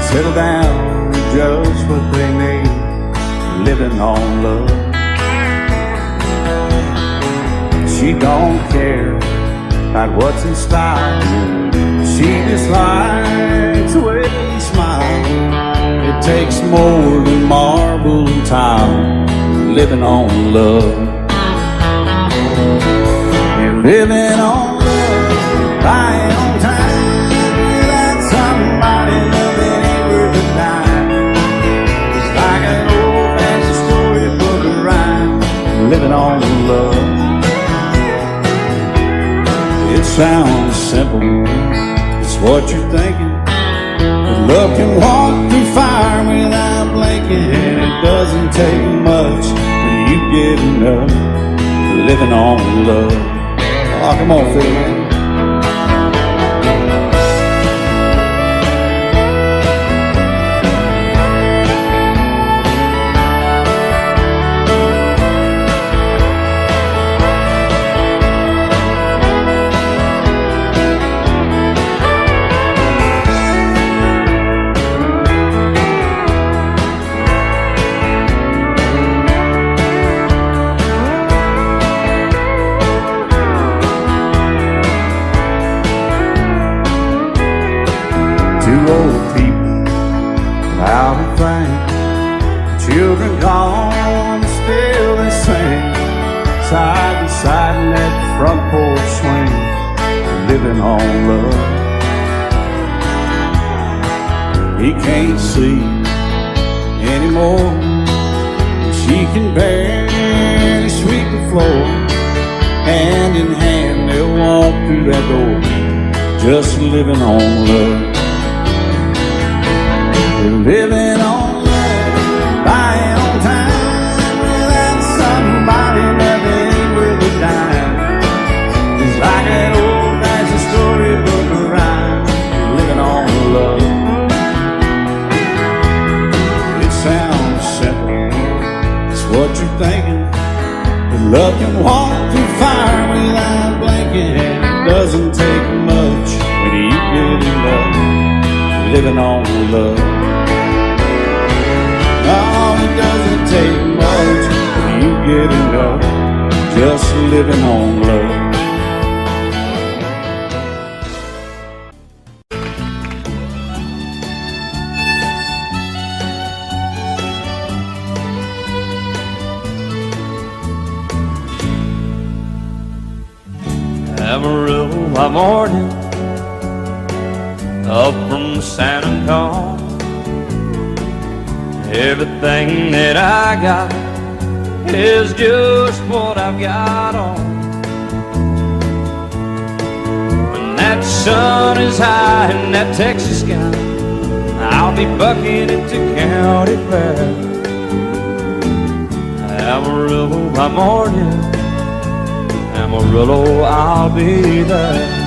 settle down to just what they need, living on love. She don't care about what's in style, she just likes the way you smile. It takes more than marble and tile, living on love. You're living on love, buying on time, without somebody loving ain't worth a dime. It's like an old-fashioned storybook of rhyme, living on love. It sounds simple, it's what you're thinking. But love can walk through fire without blinking, and it doesn't take much for you getting up, living on love. Oh, come on, Phil, man. Two old people out of frame, children gone, still they sing, side by side in that front porch swing, living on love. He can't see anymore, she can barely sweep the floor. Hand in hand they'll walk through that door, just living on love. You're living on love, buying on time, without somebody loving ain't worth a dime. It's like an old-fashioned storybook of rhyme, living on love. It sounds simple, it's what you're thinking. But love can walk through fire without blinking, and it doesn't take much when you get in love, living on love. Oh, it doesn't take much when you get enough, just living on love. Amarillo by morning, up from San Antonio. Everything that I got is just what I've got on. When that sun is high in that Texas sky, I'll be bucking into county fair. Amarillo by morning, Amarillo, I'll be there.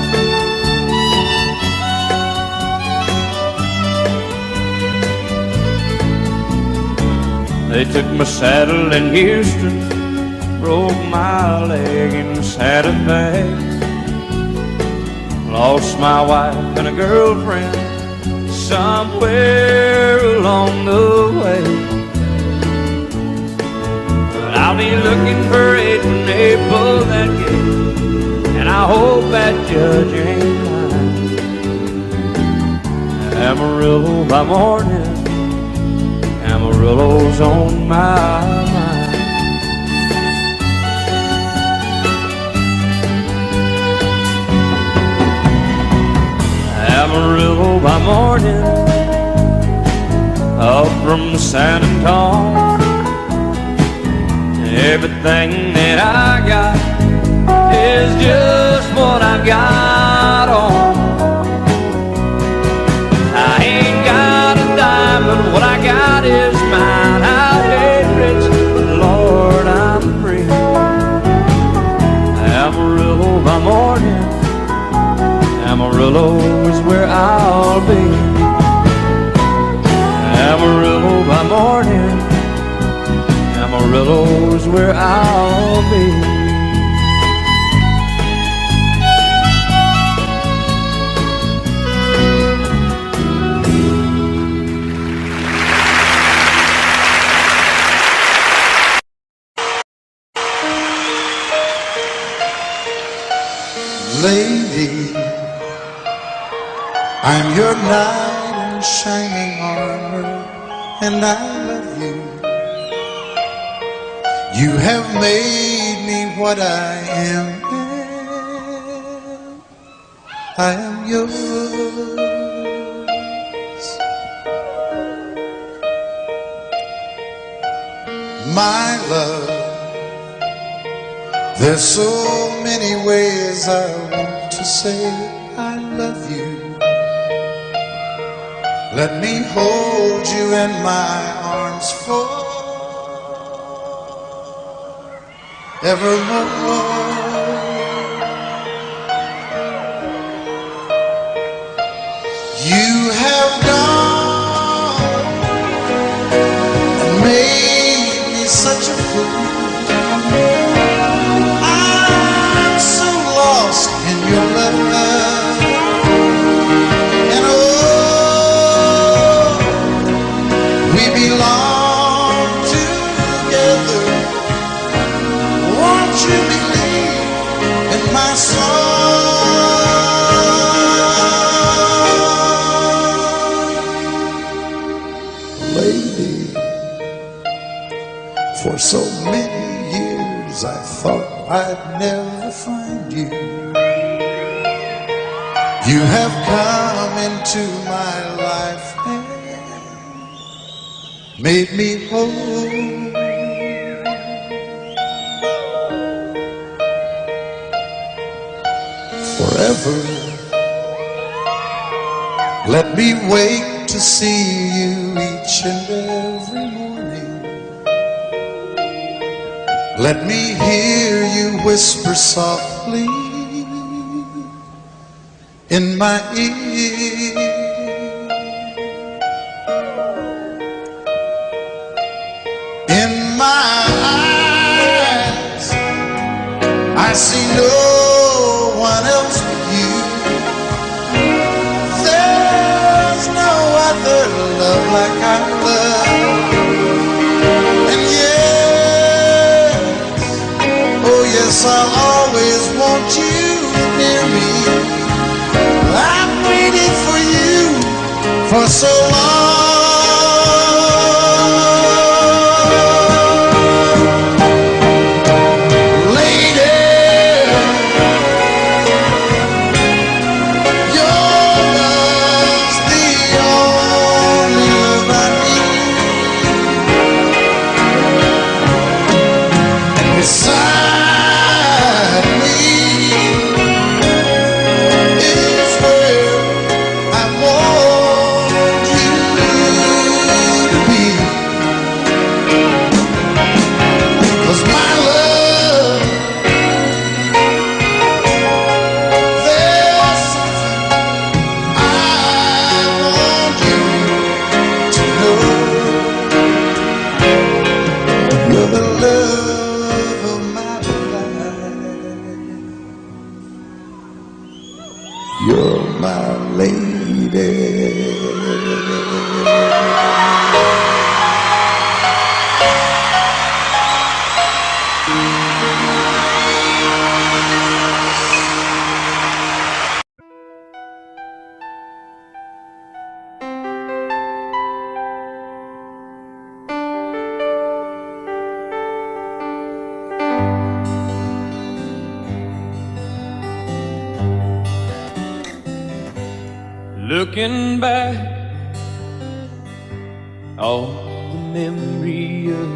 They took my saddle in Houston, broke my leg in Santa Fe. Lost my wife and a girlfriend somewhere along the way. But I'll be looking for it when they pull that gate, and I hope that judge ain't lying. Amarillo by morning, Amarillo's on my mind. Amarillo by morning, up from San Antonio. Everything that I got is just what I've got on. I ain't got a dime, but what I got is mine. I ain't rich, but Lord, I'm free. Amarillo by morning, Amarillo is where I'll be. Amarillo by morning, Amarillo is where I'll be. lady, I'm your knight in shining armor, and I love you. You have made me what I am. I am yours. My love, there's so many ways I want to say I love you. Let me hold you in my arms forevermore. You have gone and made me such a fool. I'm so lost in your love, and oh, we belong together. Won't you believe in my song? Lady, for so many years I thought I'd never find you. You have come into my life and made me whole. Forever, let me wake to see you each and every morning. Let me hear you whisper softly in my ear. In my eyes, I see no one else but you. There's no other love like our love. And yes, oh yes, I'll always want you near me. I've waited for you for so long. Beside me is where I want you to be. 'Cause my love, there's something I want you to know. You're the love of my life. You're my lady. Looking back on the memory of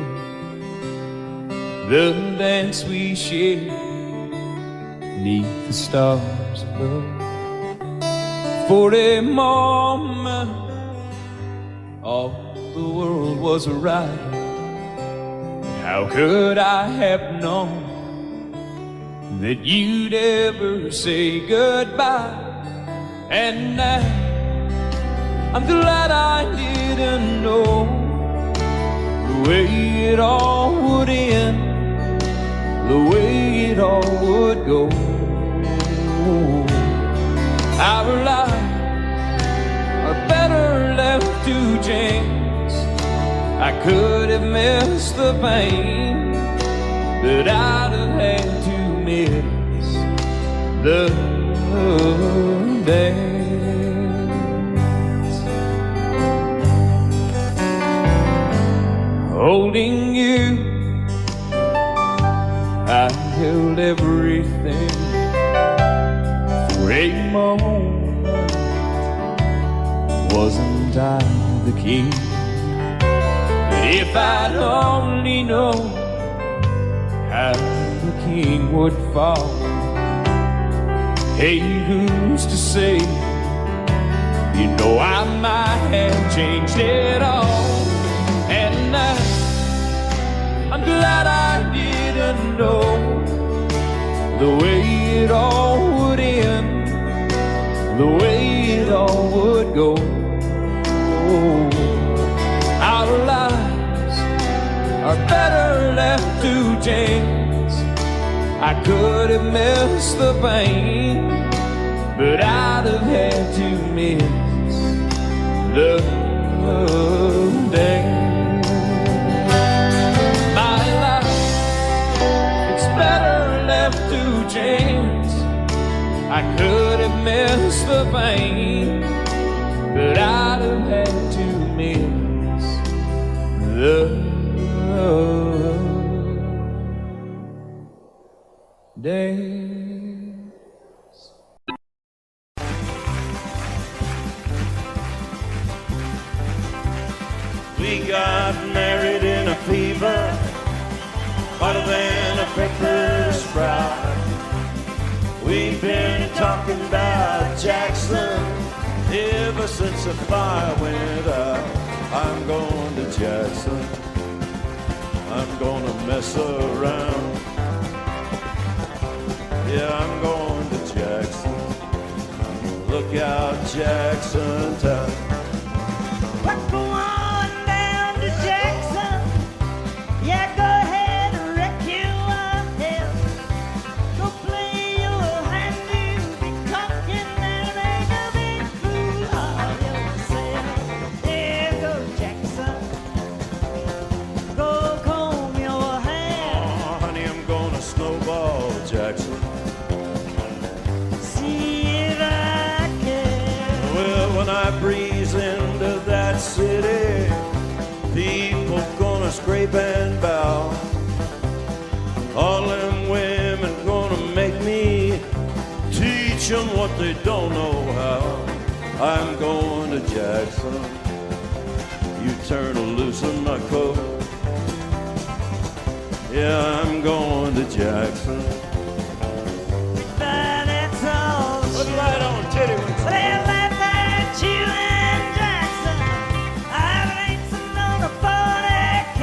the dance we shared beneath the stars above. For a moment, all the world was right. How could I have known that you'd ever say goodbye? And now I'm glad I didn't know the way it all would end, the way it all would go. Our lives are better left to chance. I could have missed the pain, but I'd have had to miss the days. Holding you, I held everything for a moment. Wasn't I the king? But if I'd only known how the king would fall, hey, who's to say? You know I might have changed it all. And I'm glad I didn't know the way it all would end, the way it all would go. Our lives are better left to chance. I could have missed the pain, but I'd have had to miss the day. My life, it's better left to chance. I could have missed the pain, but I'd have had to miss the days. We got married in a fever, hotter than a pepper sprout. We've been talking about Jackson ever since the fire went out. I'm going to Jackson, I'm gonna mess around. Yeah, I'm going to Jackson. Look out, Jackson town. Let's go on down to Jackson. Yeah, go ahead and wreck your head. Go play your hand, you be talking and make a big fool of yourself. Yeah, go Jackson. Go comb your hair. Oh, honey, I'm gonna snowball Jackson. When I breeze into that city, people gonna scrape and bow. All them women gonna make me teach them what they don't know how. I'm going to Jackson. You turn loose in my coat. Yeah, I'm going to Jackson. But it's all Put it right on, titty wings. You and Jackson, I've racing on a 40K.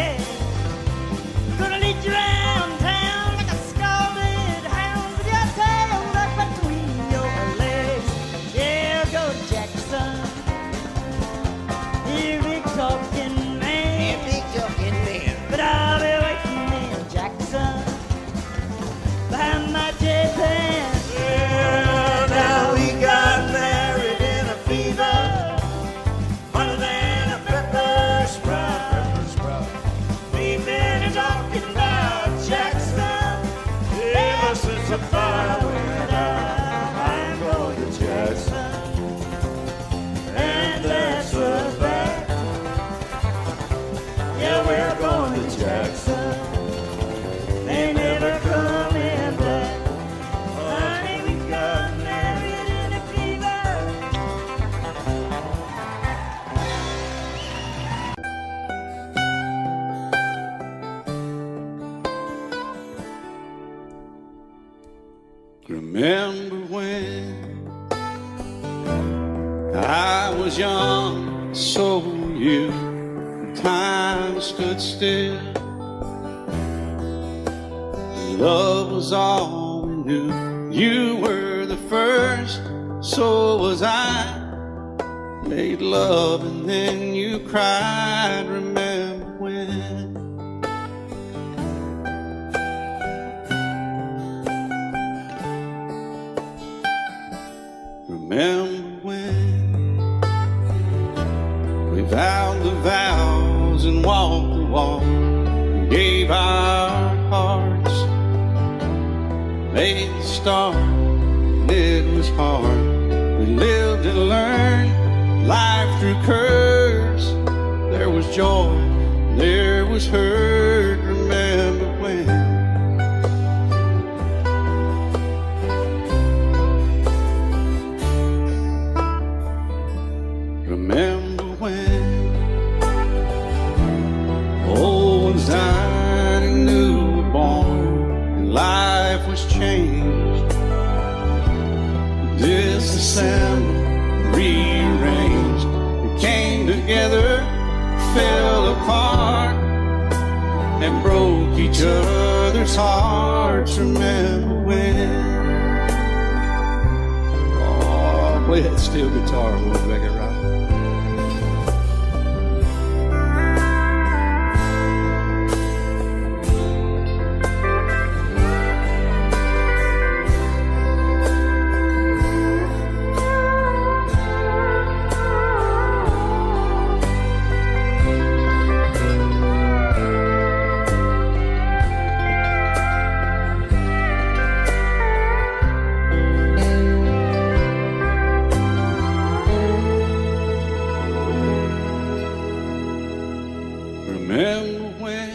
Gonna lead you around town like a scalded hound with your tail up between your legs. Yeah, go Jackson. You big talking man. You big talking man. But I'll be waiting in Jackson behind my jet van. Yeah, now we got married in a fever, hotter than a pepper sprout. We've been talking about Jackson ever since the fire went out. I'm going to Jackson, and that's a fact. Yeah, we're going to Jackson. They never coming back. Honey, we got married in a fever. Remember when I was young, so were you. Time stood still. Love was all we knew. You were the first, so was I. Made love and then you cried. Remember when? Remember when we vowed the vows and walked the walk, and gave our hearts, made the start and it was hard. We lived and learned life through curves. There was joy, there was hurt. Remember when? Remember when old ones died and new were born, and life was changed. Disassembled, rearranged, we came together, fell apart, and broke each other's hearts. Remember when? Oh, play that steel guitar a little bit, right? Remember when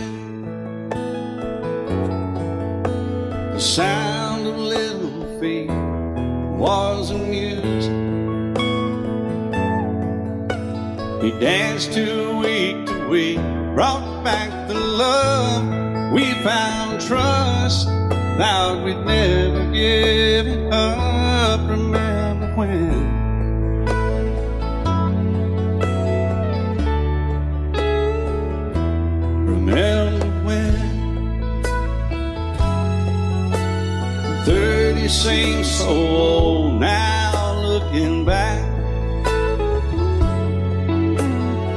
the sound of little feet was a music? He danced to week, brought back the love. We found trust, vowed we'd never give it up. Remember when? Remember when 30 seems so old now, looking back.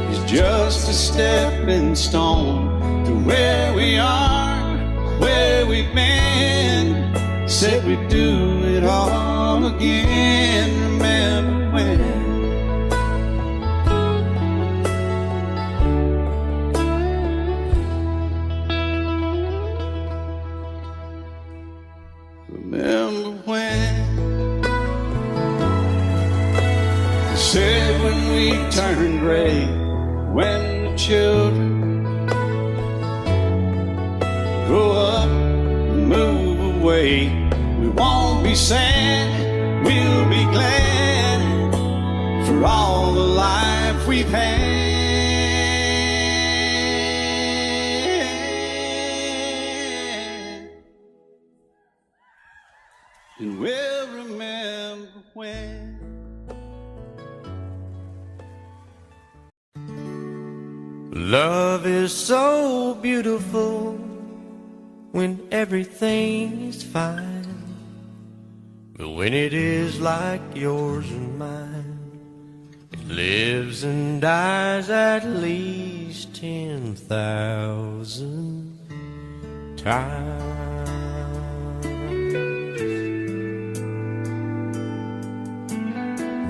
It's just a stepping stone to where we are, where we've been. Said we'd do it all again. Remember when? Remember when they said when we turn gray, when the children grow up and move away, we won't be sad, we'll be glad for all the life we've had. And we'll remember when. Love is so beautiful when everything is fine, but when it is like yours and mine, it lives and dies at least 10,000 times.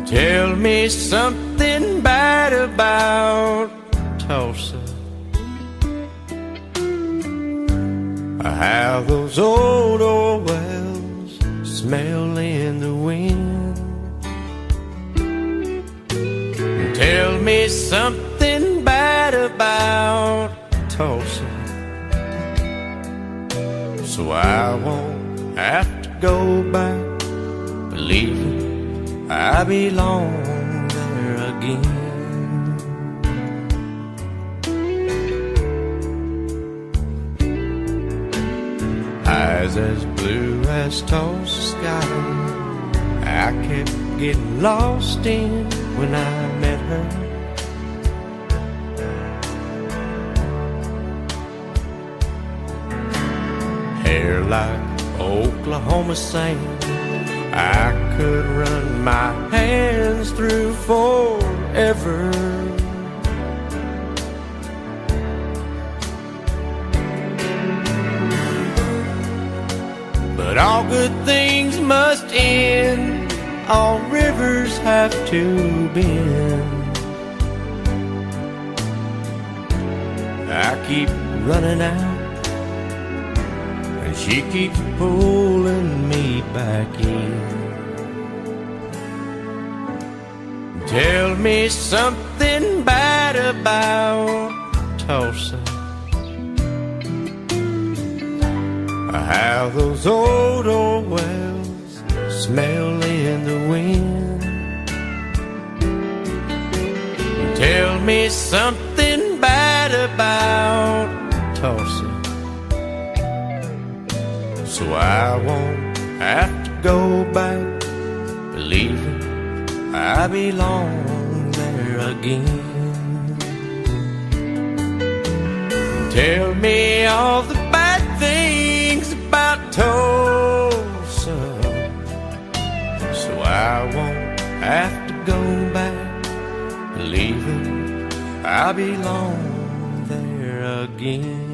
Tell me something bad about Tulsa, how those old oil wells smell in the wind. Tell me something bad about Tulsa, so I won't have to go back believing I belong there again. Eyes as blue as Tulsa sky, I kept getting lost in when I met her. Hair like Oklahoma sand, I could run my hands through forever. But all good things must end, all rivers have to bend. I keep running out, and she keeps pulling me back in. Tell me something bad about Tulsa. How those old wells smell in the wind. Tell me something bad about Tulsa, so I won't have to go back believing I belong there again. Tell me all the bad things about Tulsa, so I won't have to go back believing I belong there again.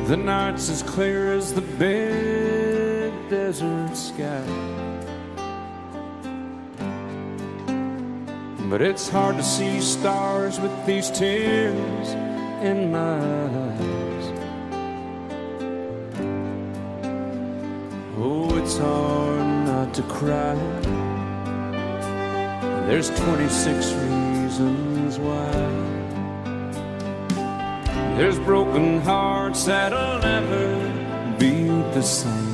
The night's as clear as the big desert sky, but it's hard to see stars with these tears in my eyes. Oh, it's hard not to cry. There's 26 reasons why. There's broken hearts that'll never be the same.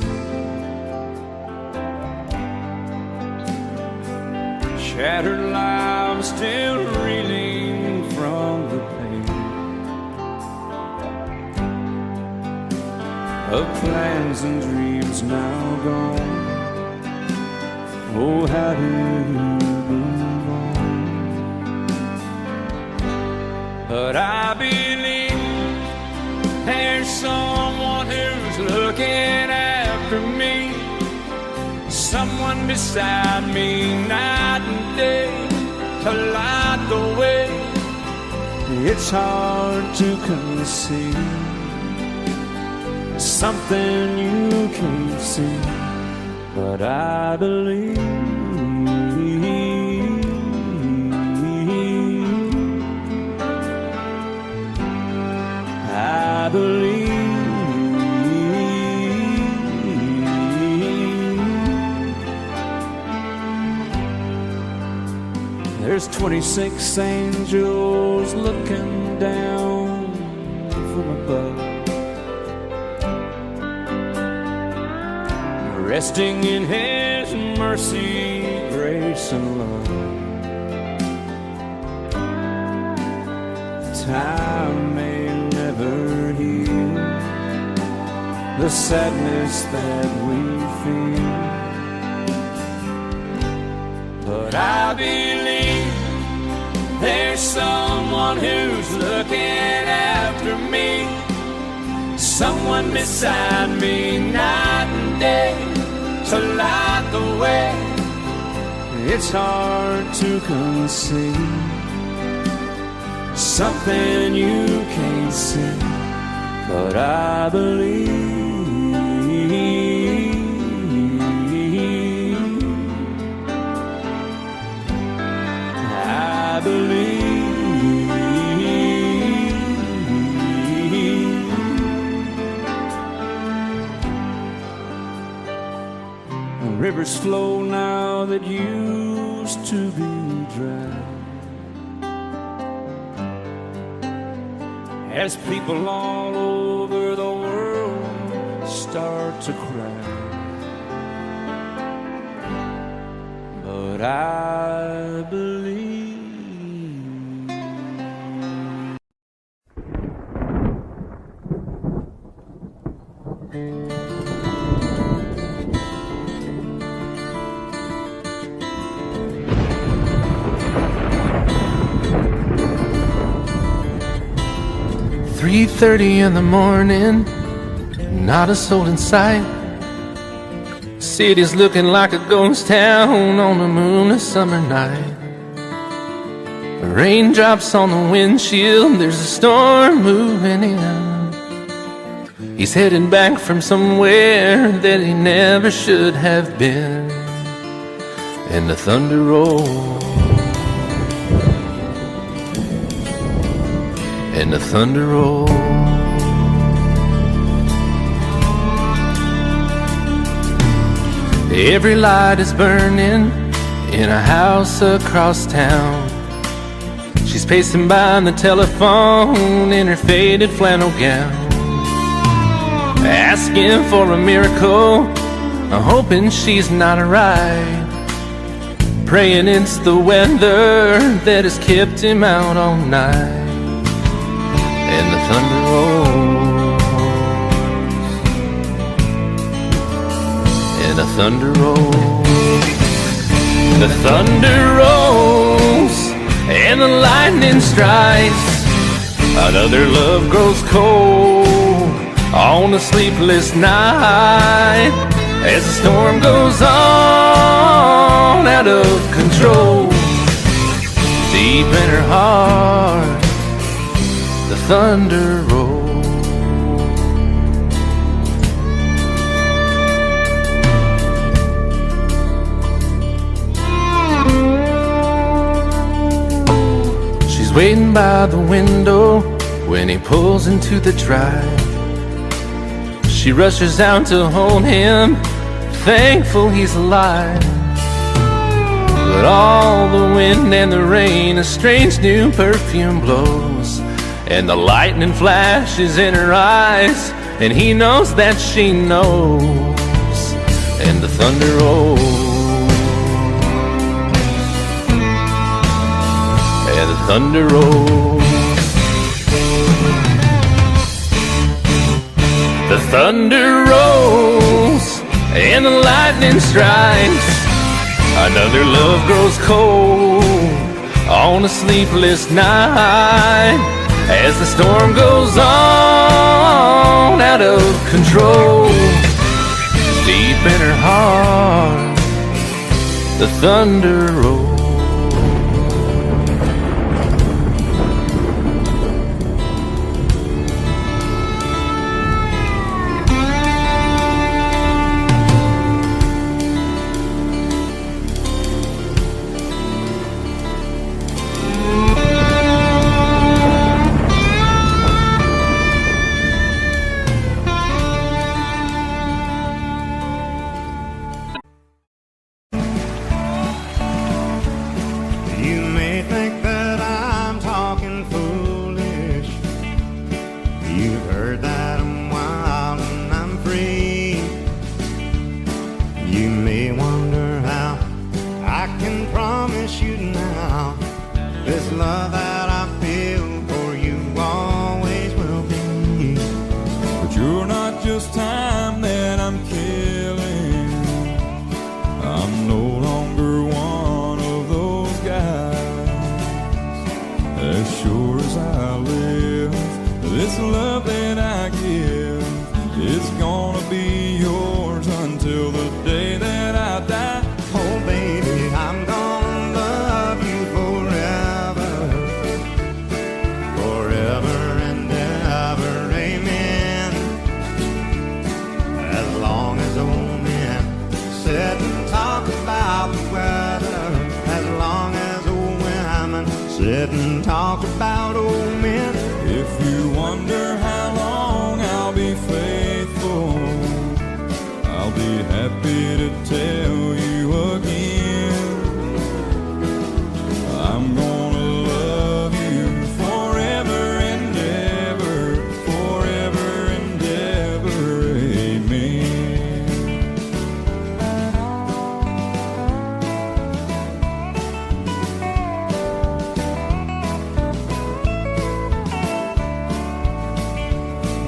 Shattered lives still reeling from the pain of plans and dreams now gone. Oh, how do you move on? But I believe there's someone who's looking after me, someone beside me night and day to light the way. It's hard to conceive something you can't see, but I believe. I believe. There's 26 angels looking down from above, resting in His mercy, grace, and love. Time may never heal the sadness that we feel, but I believe there's someone who's looking after me, someone beside me night and day to light the way. It's hard to conceive something you can't see, but I believe. I believe. Rivers flow now that used to be dry, as people all over the world start to cry. But I believe. "3:30 in the morning, not a soul in sight. City's looking like a ghost town on a moonless summer night. Raindrops on the windshield, there's a storm moving in. He's heading back from somewhere that he never should have been. And the thunder rolls, and the thunder rolls. Every light is burning in a house across town. She's pacing by the telephone in her faded flannel gown, asking for a miracle, hoping she's not alright, praying it's the weather that has kept him out all night. And the thunder rolls, and the thunder rolls, the thunder rolls, and the lightning strikes. Another love grows cold on a sleepless night, as the storm goes on out of control. Deep in her heart, the thunder rolls. She's waiting by the window when he pulls into the drive. She rushes out to hold him, thankful he's alive. But all the wind and the rain, a strange new perfume blows, and the lightning flashes in her eyes, and he knows that she knows. And the thunder rolls, and the thunder rolls. The thunder rolls, and the lightning strikes. Another love grows cold on a sleepless night, as the storm goes on out of control. Deep in her heart, the thunder rolls.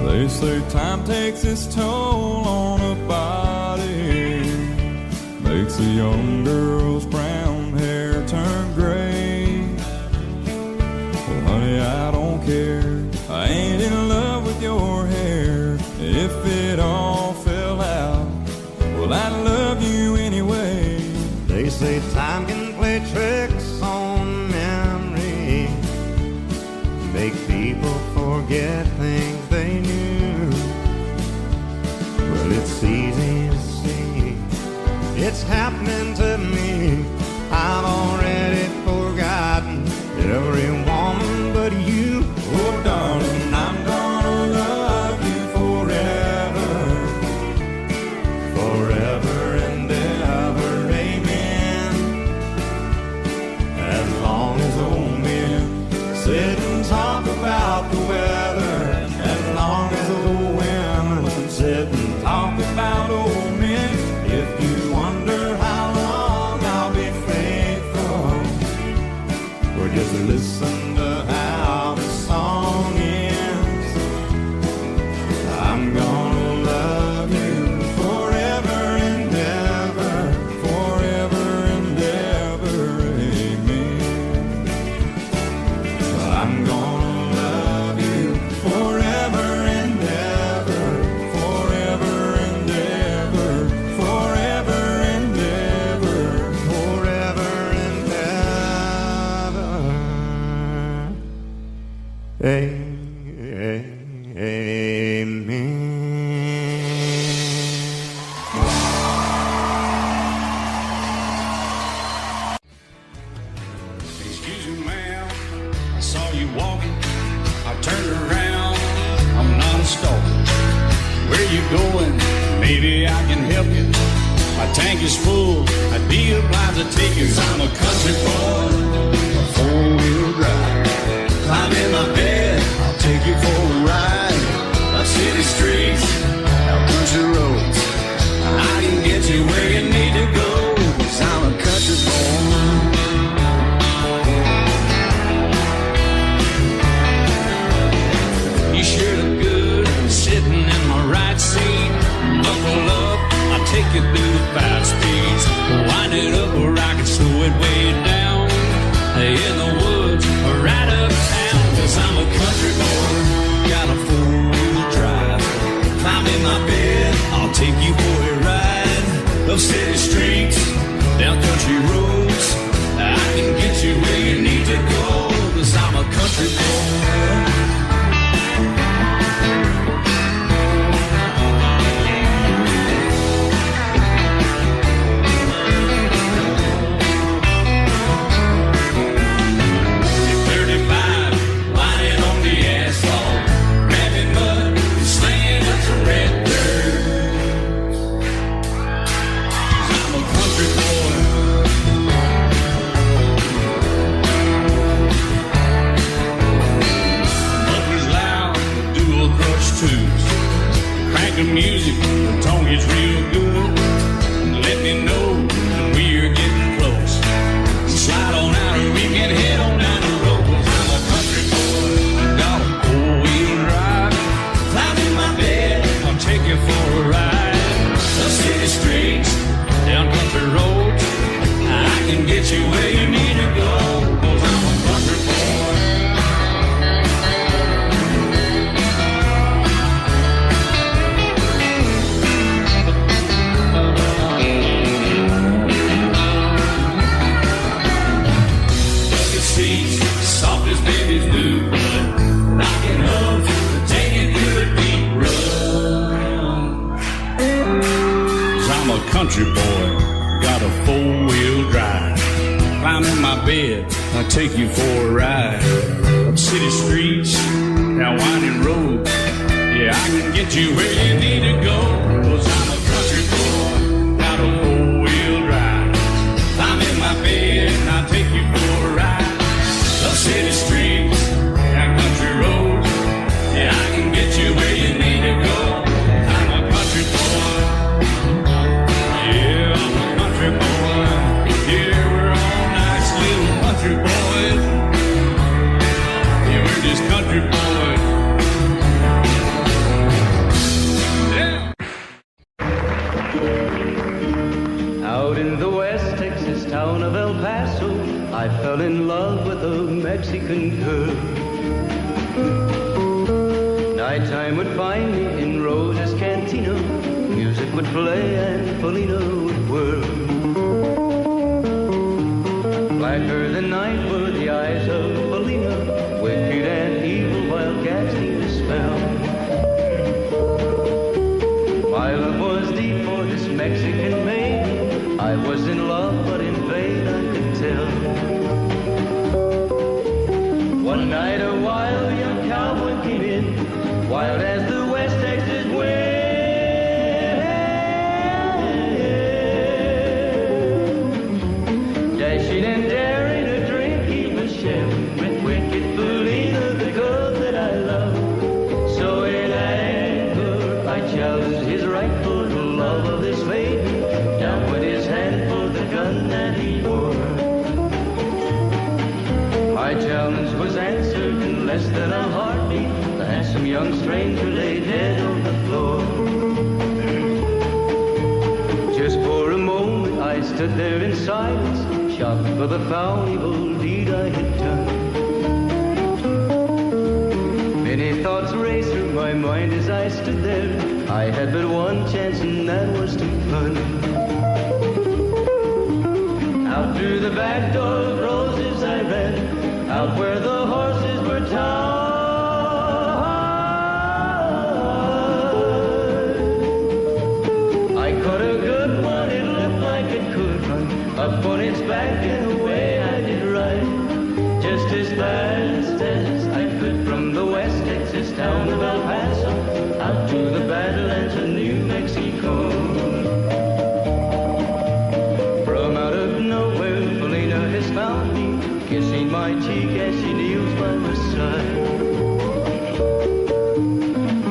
They say time takes its toll on a body, makes a young girl's brown hair turn gray. Well, honey, I don't care, I ain't in love with your hair. If it all fell out, well, I'd love you anyway. They say time can play tricks on memory, make people forget things they knew. it's easy to see. It's happening to me. I've already forgotten every woman but you. Oh, darling, I'm gonna love you forever, forever and ever, amen. As long as old men sit and talk about the weather, as long as old women sit and talk about old men. If you wonder how long I'll be faithful, or just listen to how the song ends, I'm gonna love you forever and ever, forever and ever, amen. I'm gonna love you forever and ever, forever and ever, forever and ever, forever and ever, amen. Excuse me, ma'am, I saw you walking. I turned around, I'm not a stalker. Where you going? Maybe I can help you. My tank is full, I'd be obliged to take you. 'Cause I'm a country boy, a four-wheel drive. Climb in my bed, I'll take you for a ride. Up city streets, out country roads, I can get you where you need to go. 'Cause I'm a country boy. You sure look good sitting in my right seat. Buckle up, I'll take you through the 5 speeds. Wind it up where I can slow it way down. In the woods or right uptown. 'Cause I'm a country boy, got a 4-wheel drive. Climb in my bed, I'll take you for a ride. Up city streets, down country roads, I can get you where you need to go. 'Cause I'm a country boy. Music, the tone gets real good. Let me know when we're getting close. Slide on out and we can head on down the road. 'Cause I'm a country boy, got a 4-wheel drive. Climb in my bed, I'll take you for a ride. Up city streets, down country roads, I can get you where you need to go. 'Cause I'm a country boy. Soft as babies do, but rocking up, taking through a deep run. 'Cause I'm a country boy, got a 4-wheel drive. Climb in my bed, I'll take you for a ride. Up city streets, down winding roads, yeah, I can get you where you need to go. 'Cause I'm a country boy, got a 4-wheel drive. Climb in my bed, and I'll take you for a ride. Up city streets, down country roads, yeah, I can get you where you need to go. I'm a country boy, yeah, I'm a country boy. Yeah, we're all nice little country boys. Yeah, we're just country boys. Yeah. Out in the West Texas town of El Paso, I fell in love with a Mexican girl. Nighttime would find me in Rosa's Cantina. Music would play and Felina would whirl. Blacker than night were the eyes of Felina, wicked and evil while casting a spell. My love was I was in love, but in vain I could tell. One night a wild young cowboy came in, wild as the West Texas wind. Dashing and daring a drink he was sharing with wicked Felina, the girl that I love. So in anger I challenged his rightful love of this maiden. Down with his hand for the gun that he wore. My challenge was answered in less than a heartbeat. The handsome young stranger lay dead on the floor. Just for a moment I stood there in silence, shocked for the foul evil deed I had done. Many thoughts raced through my mind as I stood there. I had but one chance and that was to run. Out through the back door of roses I ran, out where the horses were tied. I caught a good one, it looked like it could run, up on its back and away I did ride. Just as fast as I could from the West Texas town of El Paso, out to the Badlands of New Mexico. From out of nowhere, Felina has found me, kissing my cheek as she kneels by my side.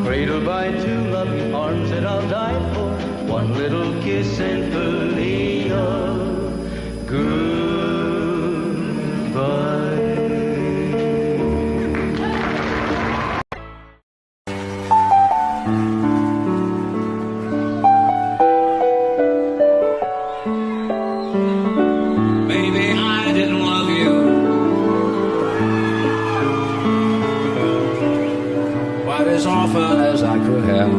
Cradled by two loving arms that I'll die for, one little kiss and Felina, goodbye. Maybe I didn't love you quite as often as I could have.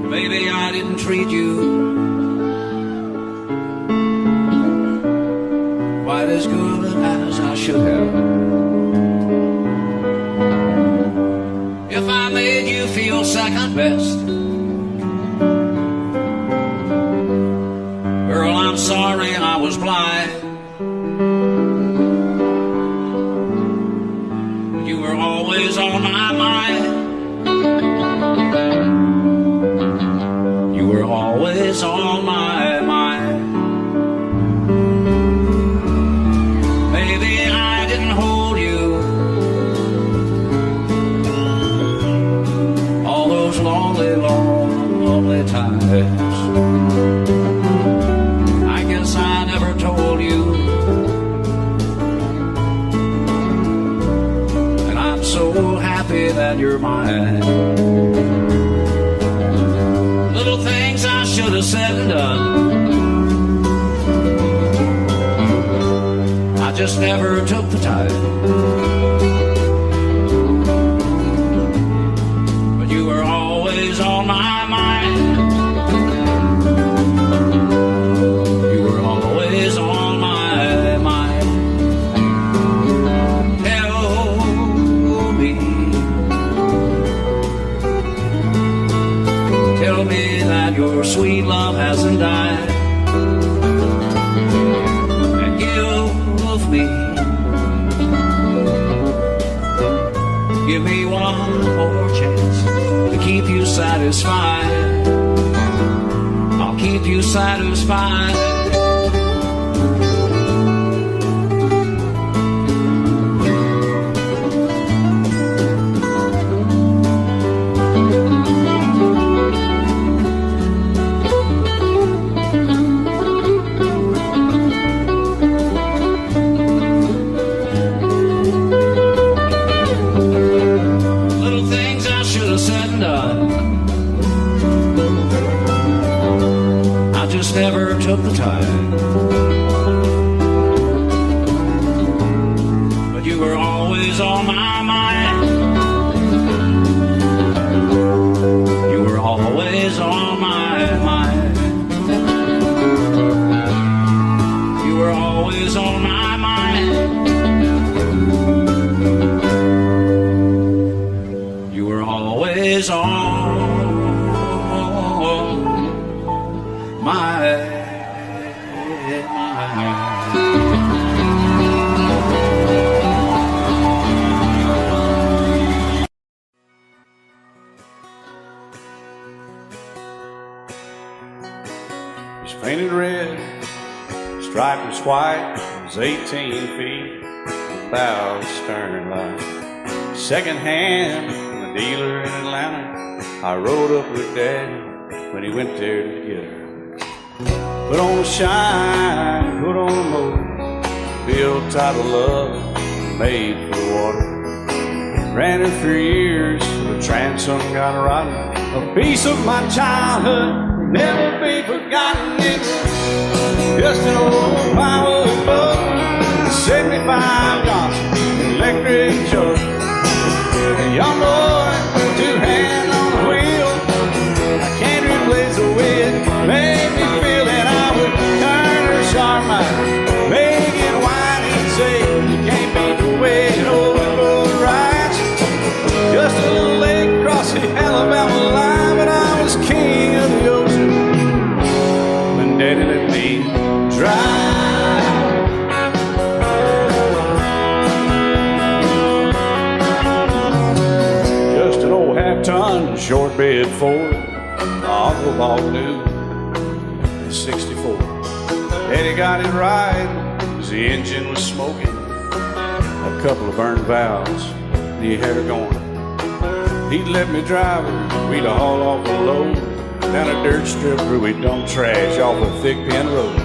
Maybe I didn't treat you quite as good as I should have. If I made you feel second best, girl, I'm sorry I was blind. You were always on my mind. You were always on my mind. Maybe I didn't hold you all those lonely, lonely times. I guess I never told you, and I'm so happy that you're mine. Little things I should have said and done, I just never took the time. But you were always on my mind. You were always on my mind. Tell me that your sweet love hasn't died, and give me one more chance to keep you satisfied. I'll keep you satisfied. Never took the time, but you were always on my mind. You were always on my mind. You were always on my mind. You were always on white, it was 18 feet, bow stern light. Second hand from a dealer in Atlanta. I rode up with Daddy when he went there to get her. Put on a shine, put on a motor, built out of love, made for the water. Ran her for years, the transom got rotten. A piece of my childhood, never be forgotten. It's just an old firewood boat, 75 Johnson, electric choke. A young boy, two hands on the wheel. I can't replace the way it made me feel that I would turn her sharp mind, make it wide and say, you can't beat the way an old boat rides. Just a little lake across the Alabama line, but I was king of the ocean when Daddy let me drive. Just an old half-ton short bed Ford, my uncle bought new in '64. Daddy got it right, 'cause the engine was smoking, a couple of burned valves, and he had her going. He'd let me drive her, we'd haul off a load down a dirt strip where we'd dump trash off a thick pin road.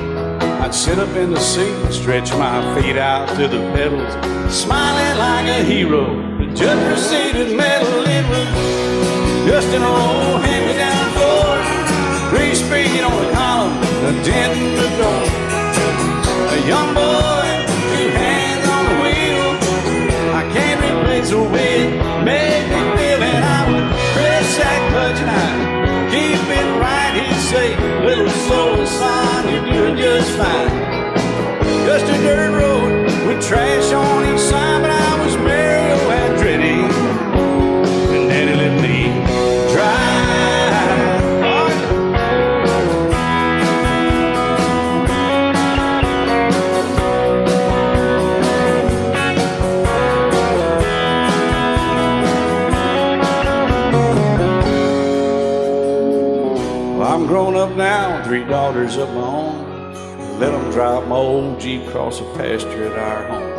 I'd sit up in the seat and stretch my feet out to the pedals, smiling like a hero. The judge proceeded metal, it was just an old hand-me-down Ford, 3-speed on the column, a dent in the door. A young boy, two hands on the wheel. I can't replace the way it made me feel, and I would press that clutch and I'd keep it right. He'd say, little slower, son, you're doing just fine. Just a dirt road with trash on each side, but I was Mario Andretti, and Daddy let me drive. Well, I'm grown up now, 3 daughters of my own. Let them drive my old Jeep across the pasture at our home.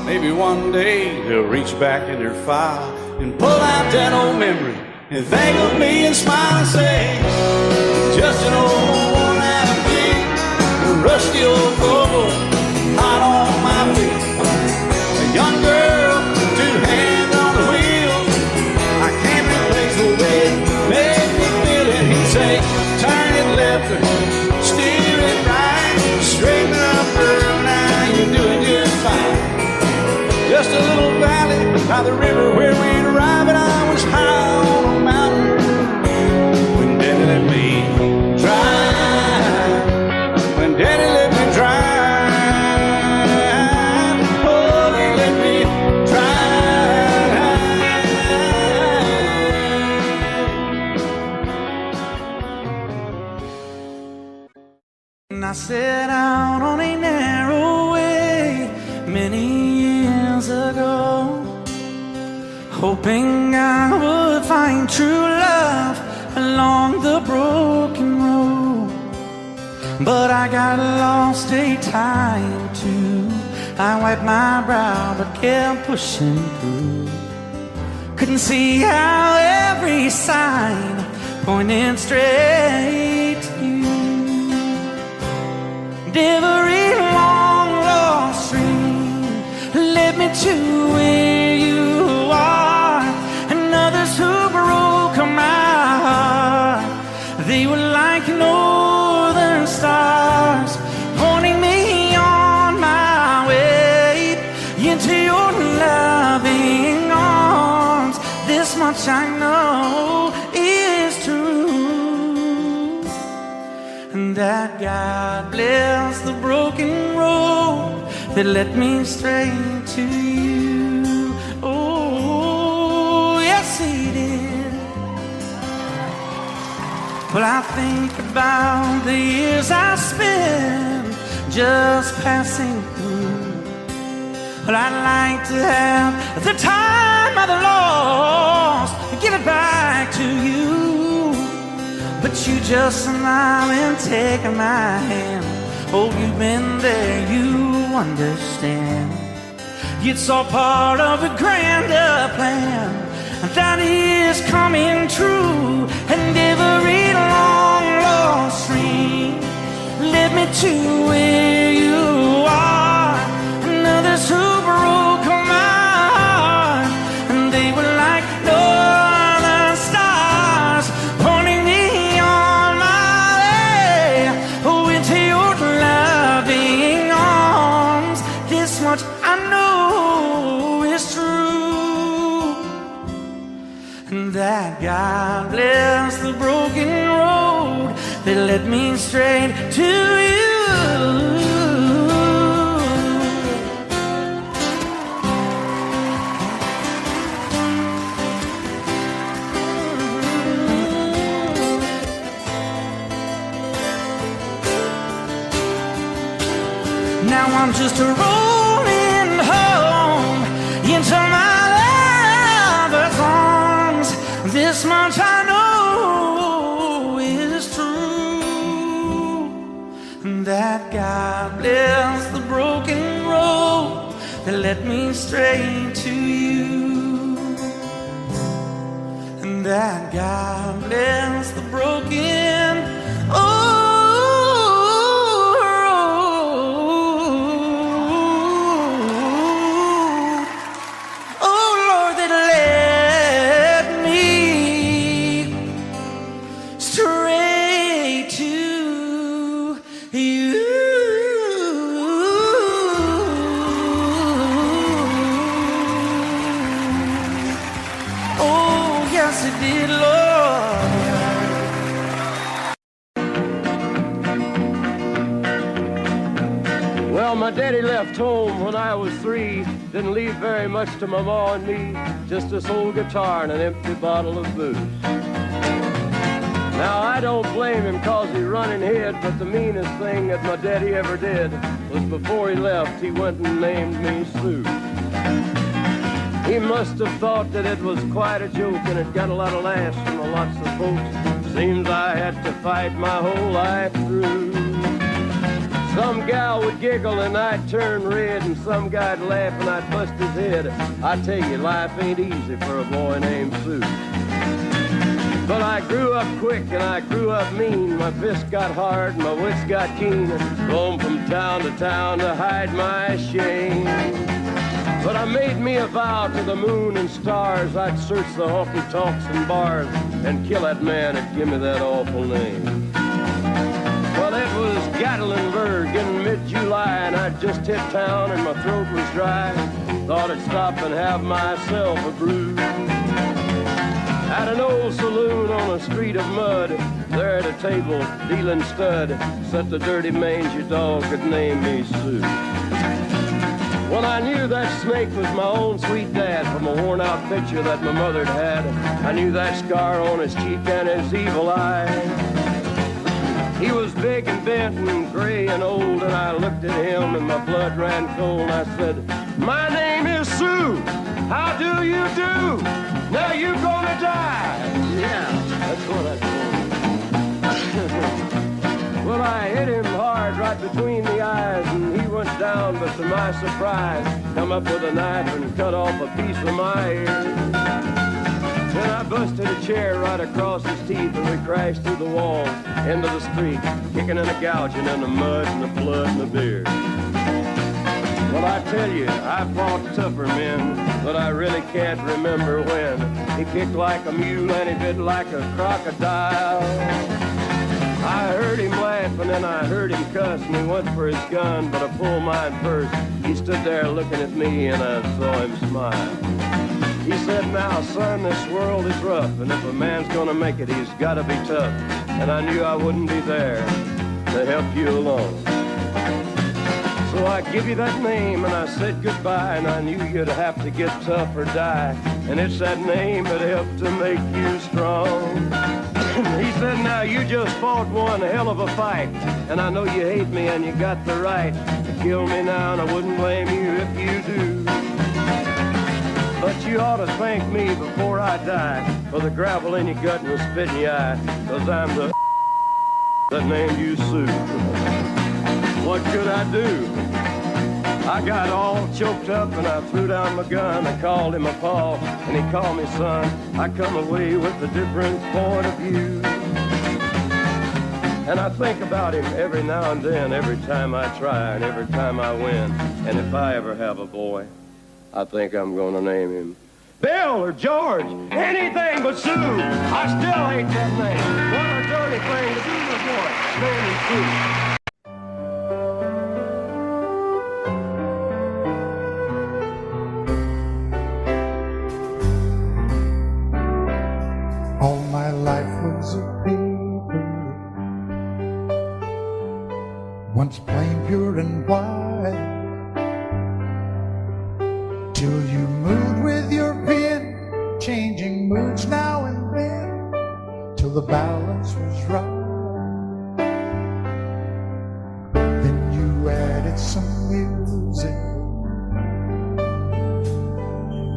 Maybe one day they'll reach back in their file and pull out that old memory and think of me and smile and say, just an old worn-out Jeep, a rusty old Volvo, hot on my feet. A young girl, 2 hands on the wheel. I can't replace the way it made me feel it. He'd say, turn it left or steer it right, straighten up, girl, now you're doing just fine. Just a little valley by the river where we'd arrive, and I was high on a mountain when Daddy let me drive. When Daddy let me drive, oh, he let me drive. And I set out on a narrow way many years ago, hoping I would find true love along the broken road. But I got lost a time or two. I wiped my brow but kept pushing through. Couldn't see how every sign pointed straight to you. Every long lost stream led me to where you are, and others who broke my heart, they were like northern stars, pointing me on my way into your loving arms. This much I know is true, and that God bless the broken road that led me straight to you. Oh, yes, He did. Well, I think about the years I spent just passing through. Well, I'd like to have the time I've lost, give it back to you. But you just smile and take my hand, Oh, you've been there, you understand. It's all part of a grander plan that is coming true. And every long lost dream led me to where you are. And others who broke my heart, and they were like northern stars, pointing me on my way. Oh, into your loving arms. This much I know is true, and that God bless the broken road that led me straight to you. Now I'm just rolling home into my lover's arms. This much I know is true, that God bless the broken road that led me straight to you, and that God bless the broken road. My daddy left home when I was 3, didn't leave very much to my ma and me, just this old guitar and an empty bottle of booze. Now I don't blame him 'cause he run and hid, but the meanest thing that my daddy ever did was before he left, he went and named me Sue. He must have thought that it was quite a joke, and it got a lot of laughs from lots of folks. Seems I had to fight my whole life through. Some gal would giggle and I'd turn red, and some guy'd laugh and I'd bust his head. I tell you, life ain't easy for a boy named Sue. But I grew up quick and I grew up mean. My fists got hard and my wits got keen. Roam from town to town to hide my shame. But I made me a vow to the moon and stars, I'd search the honky-tonks and bars and kill that man that give me that awful name. Well, it was Gatlinburg in mid-July, and I'd just hit town and my throat was dry. Thought I'd stop and have myself a brew. At an old saloon on a street of mud, there at a table, dealing stud, sat the dirty mangy dog that named me Sue. Well, I knew that snake was my own sweet dad from a worn-out picture that my mother'd had. I knew that scar on his cheek and his evil eye. He was big and bent and gray and old, and I looked at him and my blood ran cold. I said, "My name is Sue. How do you do? Now you gonna die." Yeah, that's what I told him. Well, I hit him hard right between the eyes, and he went down, but to my surprise, come up with a knife and cut off a piece of my ear. Then I busted a chair right across his teeth, and we crashed through the walls into the street, kicking and a gouging in the mud and the blood and the beer. Well, I tell you, I fought tougher men, but I really can't remember when. He kicked like a mule and he bit like a crocodile. I heard him laugh and then I heard him cuss, and he went for his gun, but I pulled mine first. He stood there looking at me and I saw him smile. He said, "Now, son, this world is rough, and if a man's gonna make it, he's gotta be tough." And I knew I wouldn't be there to help you along. So I give you that name and I said goodbye, and I knew you'd have to get tough or die. And it's that name that helped to make you strong. He said, "Now you just fought one hell of a fight, and I know you hate me and you got the right to kill me now, and I wouldn't blame you if you do. But you ought to thank me before I die for the gravel in your gut and the spit in your eye, 'cause I'm the that named you Sue." what could I do? I got all choked up and I threw down my gun. I called him a pa and he called me son. I come away with a different point of view. And I think about him every now and then, every time I try and every time I win. And if I ever have a boy, I think I'm gonna name him Bill or George, anything but Sue. I still hate that name. What a dirty thing to do to a boy, naming Sue. All my life was a paper, once plain, pure, and white, till you moved with your pen, changing moods now and then, till the balance was right. Then you added some music,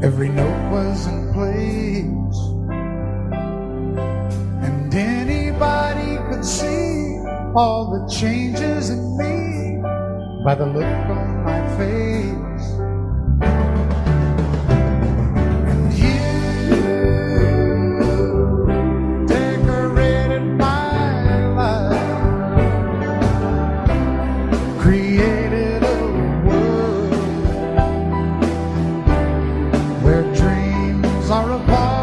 every note was in place, and anybody could see all the changes in me by the look on my face. And you decorated my life, created a world where dreams are apart.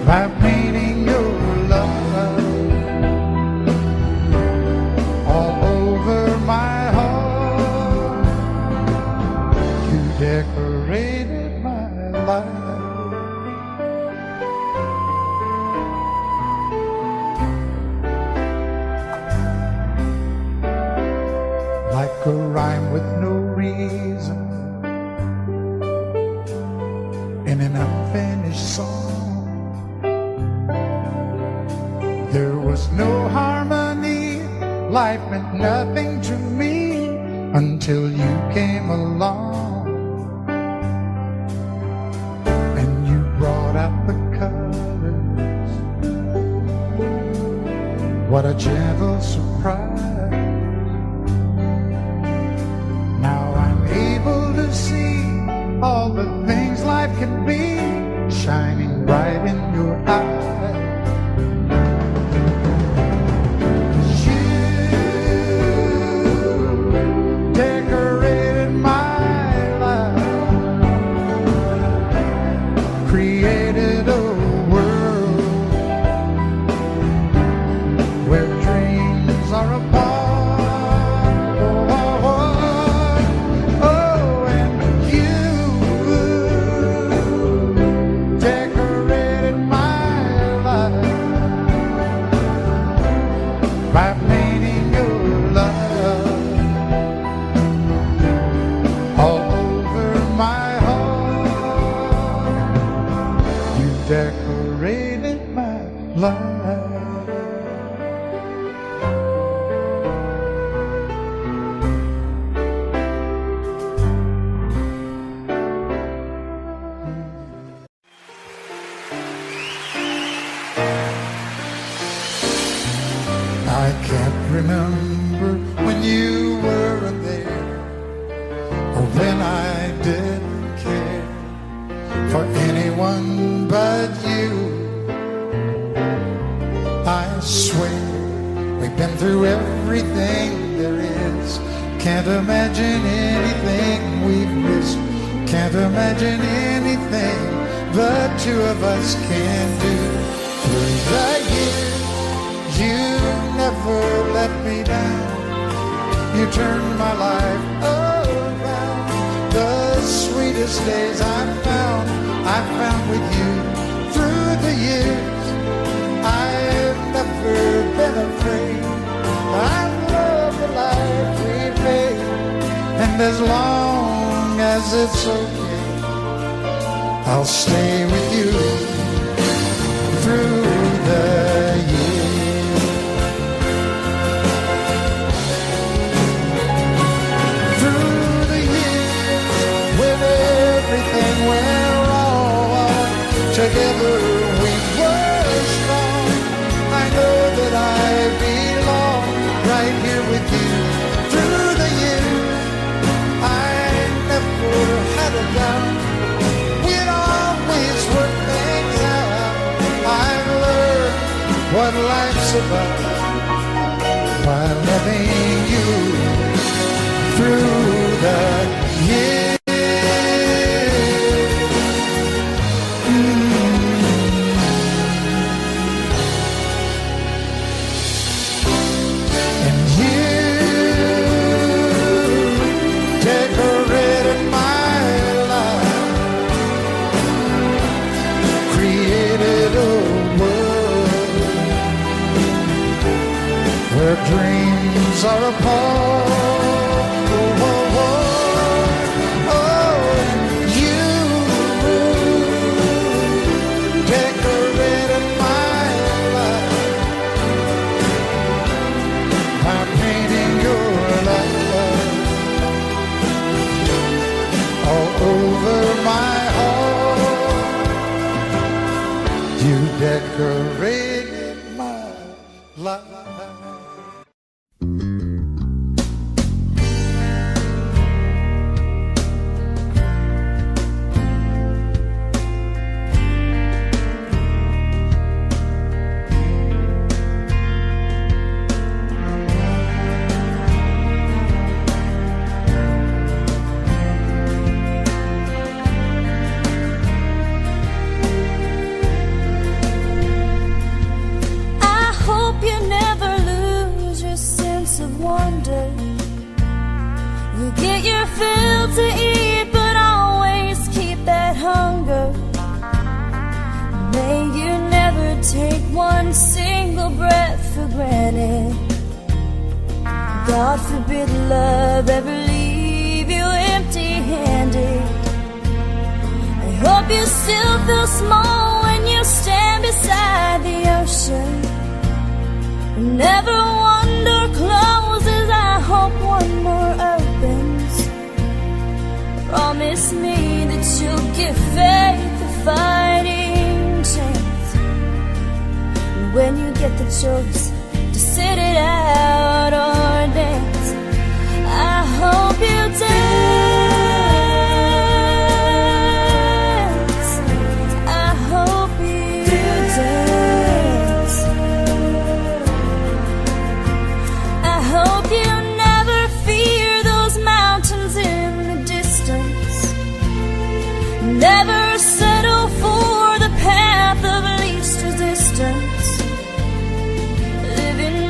By painting your love all over my heart, you decorated my life. Like a rhyme with no reason in an unfinished song, there was no harmony, life meant nothing to me until you came along. And you brought out the colors, what a gentle surprise. Now I'm able to see all the things life can be, shining bright in your eyes. Created a world where dreams are apart. Oh, and you decorated my life by painting your love all over my decorated my life. I can't remember when you weren't there, or when I didn't care for anyone but you. I swear we've been through everything there is. Can't imagine anything we've missed. Can't imagine anything the two of us can do. Through the years, you never let me down. You turned my life around. The sweetest days I found with you. Through the years, I've never been afraid. I love the life we made, and as long as it's okay, I'll stay with you through the years. Through the years, Together we were strong. I know that I belong right here with you through the years. I never had a doubt. We'd always work things out. I've learned what life's about by loving you through the years. Dreams are apart. Oh, oh, oh, oh, you decorated my life by painting your love all over my heart. You decorated my life. God forbid love ever leave you empty-handed. I hope you still feel small when you stand beside the ocean. Never one door closes, I hope one more opens. Promise me that you'll give faith a fighting chance. And when you get the choice to sit it out or dance, I hope you dance. I hope you dance. I hope you never fear those mountains in the distance. Never settle for the path of least resistance.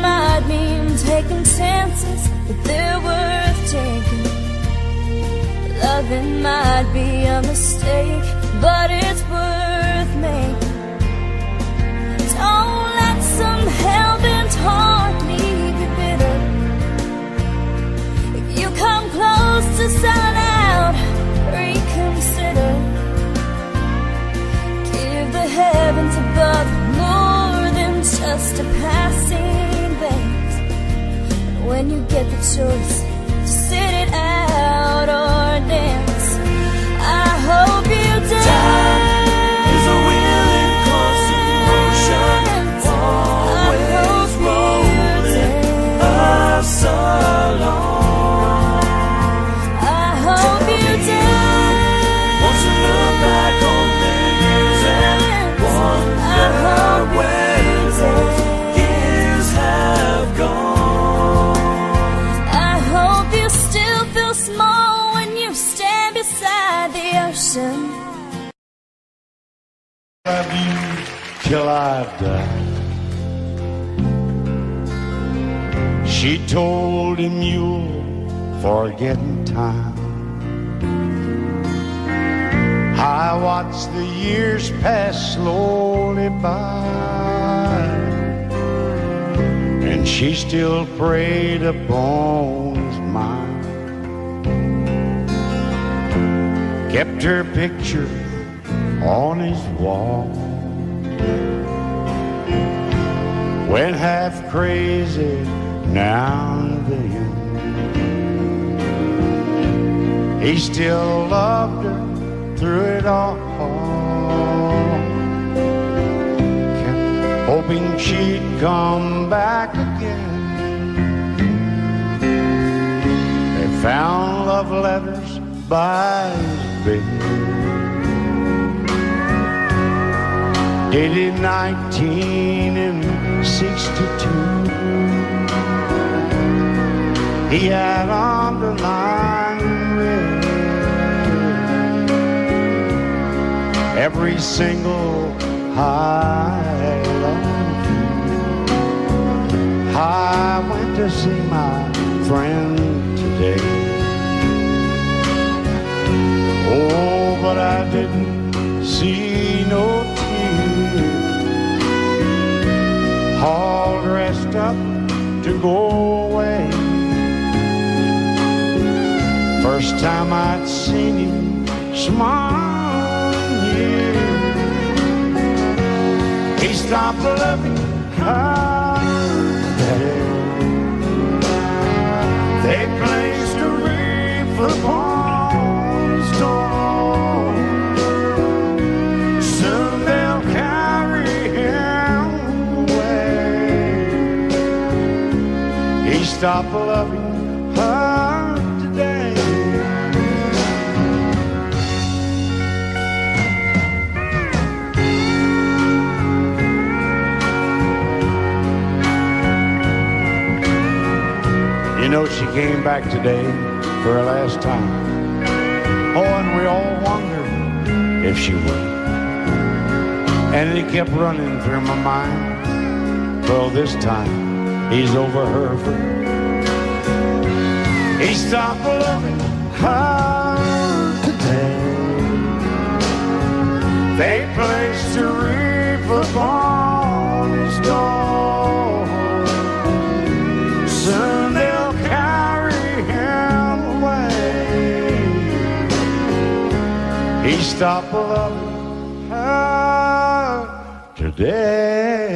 Might mean taking chances, but they're worth taking. Loving might be a mistake, but it's worth making. Don't let some hell-bent heart leave you bitter. If you come close to selling out, reconsider. Give the heavens above more than just a passing. When you get the choice to sit it out or dance, I hope you dance. Time is a willing constant motion, always rolling us along. I hope you dance. Once you look back on the years and wonder where those years have gone. Small when you stand beside the ocean. Love you till I die. She told him you'll forget in time. I watched the years pass slowly by, and she still preyed upon his mind. Kept her picture on his wall. Went half crazy now and then. He still loved her through it all. hoping she'd come back again. They found love letters by his bed, dated 1962. He had underlined red every single I love you. I went to see my friend today. Oh, but I didn't see no tears, all dressed up to go away. First time I'd seen him smile in years. He stopped loving her today. They placed a wreath upon his door. Soon they'll carry him away. He stopped loving her today. You know, she came back today for her last time. Oh, and we all wondered if she would. And it kept running through my mind. Well, this time he's over her for good. He stopped loving her today. They placed a wreath upon his door. Soon they'll carry him away. He stopped loving her today.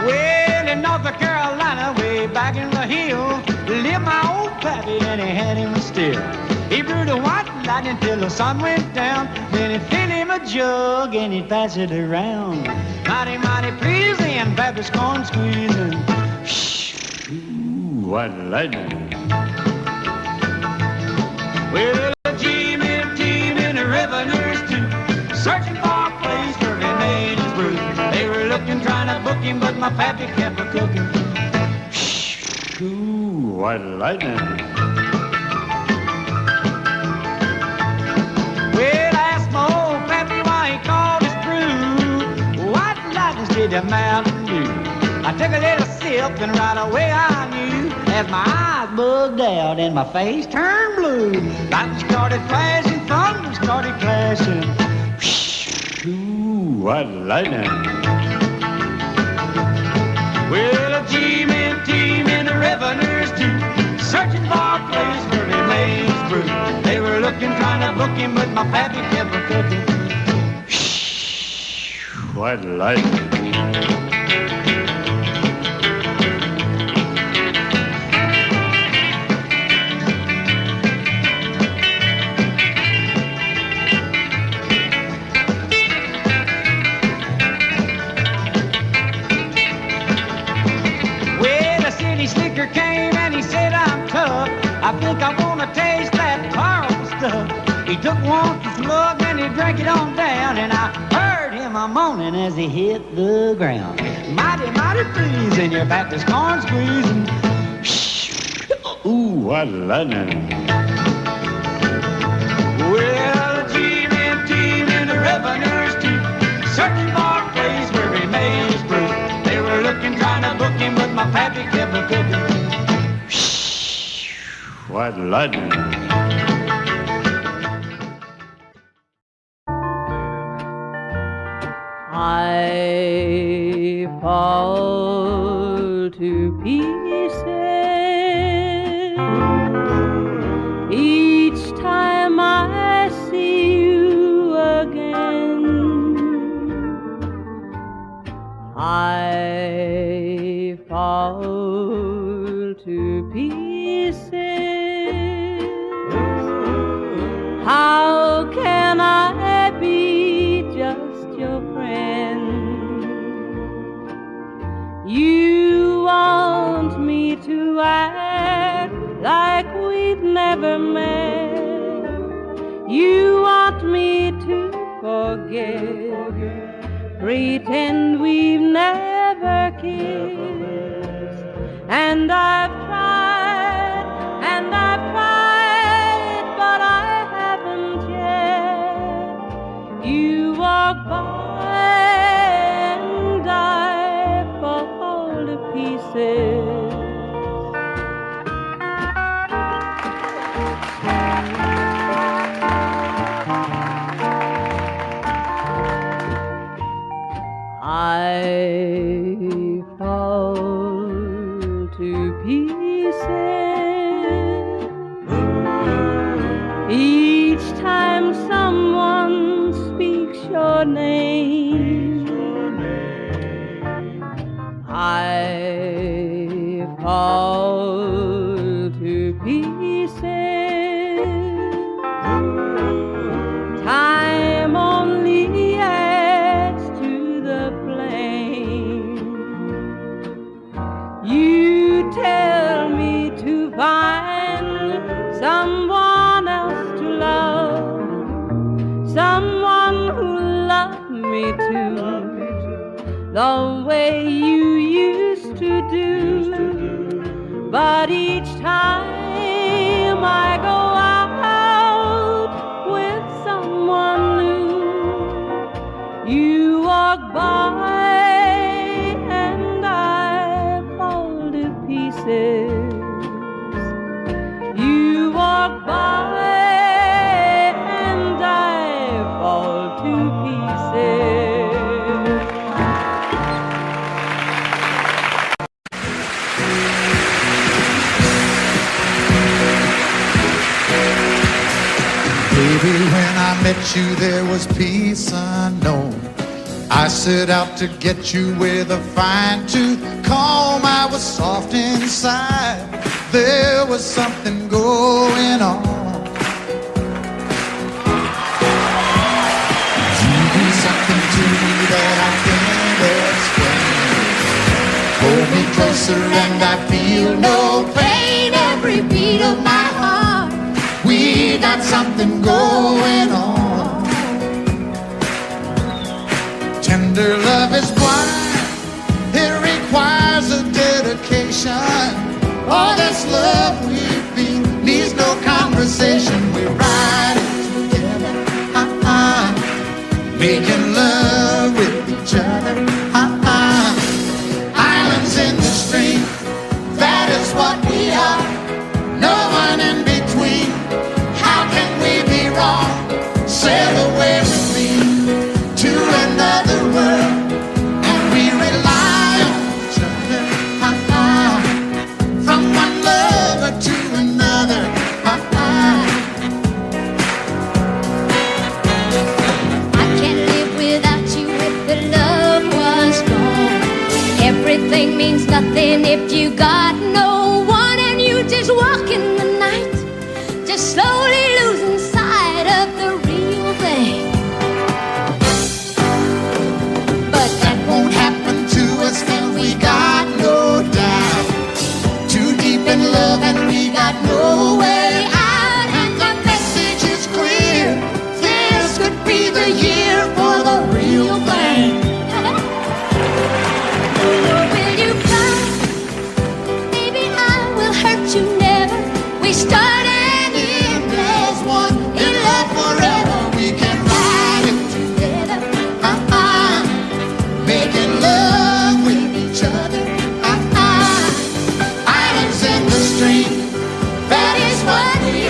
Well, in North Carolina, way back in the hill, lived my old pappy and he had him still. He brewed a white lightning till the sun went down. Then he'd fill him a jug and he'd pass it around. Mighty, mighty pleasing, Pappy's corn squeezing. Ooh, white lightning. Well, a team in the revenues too, searching for a place where he made his brew. They were looking, trying to book him, but my pappy kept a cooking. Ooh, white lightning. Well, I asked my old pappy why he called his brew white lightning instead of Mountain Dew. I took a little sip and right away I knew, as my eyes bugged out and my face turned blue. Lightning started flashing, thunder started clashing. Ooh, white lightning. Well, a team in the revenues too, searching for a place where they made his brew. They were looking, trying to book him, but my pappy kept a cooking. White lightning. Slicker came and he said, I'm tough. I think I want to taste that powerful stuff. He took one slug and he drank it on down, and I heard him a moaning as he hit the ground. Mighty, mighty freezing, your Baptist corn squeezing. Ooh, what lightning. Well, a team in the revenues too, searching for a place where he made his brew. They were looking, trying to book him, but my pappy kept a cooking. White lightning. I fall to pieces each time I see you again. I fall to pieces never met. You want me to forget, pretend we've never kissed. And I've tried, but I haven't yet. You walk by and I fall to pieces. I fall to pieces each time someone speaks your name. I fall to pieces. Time only adds to the flame. You tell me to find someone else to love, someone who loved me too, the way you used to do. But each time I go out with someone new, you walk by and I fall to pieces. You walk by and I fall to pieces. Baby, when I met you, there was peace unknown. I set out to get you with a fine-tooth comb. I was soft inside. There was something going on. You do something to me that I can't explain. Hold me closer and I feel no pain. Every beat of my heart, we got something going on. Tender love is blind. It requires a dedication. All this love we feel needs no conversation. We're riding together, making love with each other, Islands in the stream, that is what we are. No one in between. How can we be wrong? Sail away with me to another world, and we rely on each other, from one lover to another, I can't live without you if the love was gone. Everything means nothing if you got no one, and you just walk in the night, just slowly losing sight of the real thing. but that won't happen to us, and we got no doubt. Too deep in love, and we got no way out. And the message is clear. This could be the year for the real thing. Will you come? Maybe I will hurt you never. We start and end as one, In love forever, we can ride it together, making love with each other, Islands in the stream, that is what we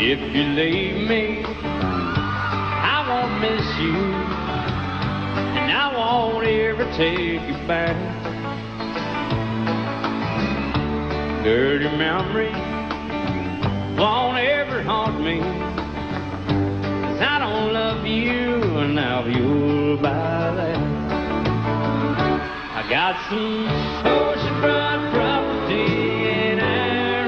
If you leave me, I won't miss you, and I won't ever take you back. Dirty memories won't ever haunt me, 'cause I don't love you, and now you'll buy that. I got some oceanfront property in Arizona.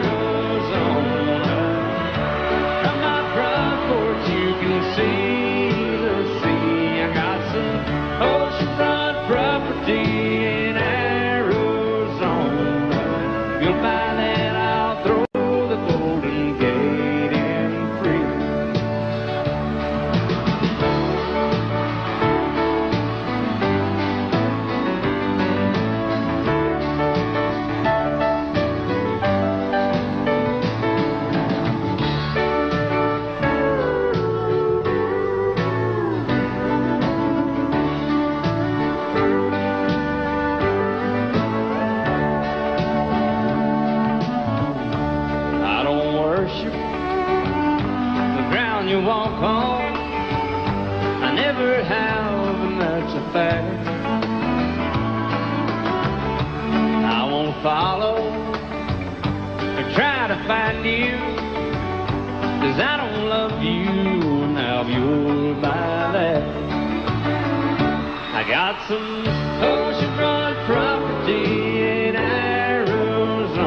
From my front porch you can see the sea. I got some oceanfront property in Arizona. You'll buy that, I'll throw the Golden Gate in free. I don't worship the ground you walk on. I never have, and that's a fact. I won't follow or try to find you, 'cause I don't love you, now you'll buy that. I got some oceanfront property in Arizona.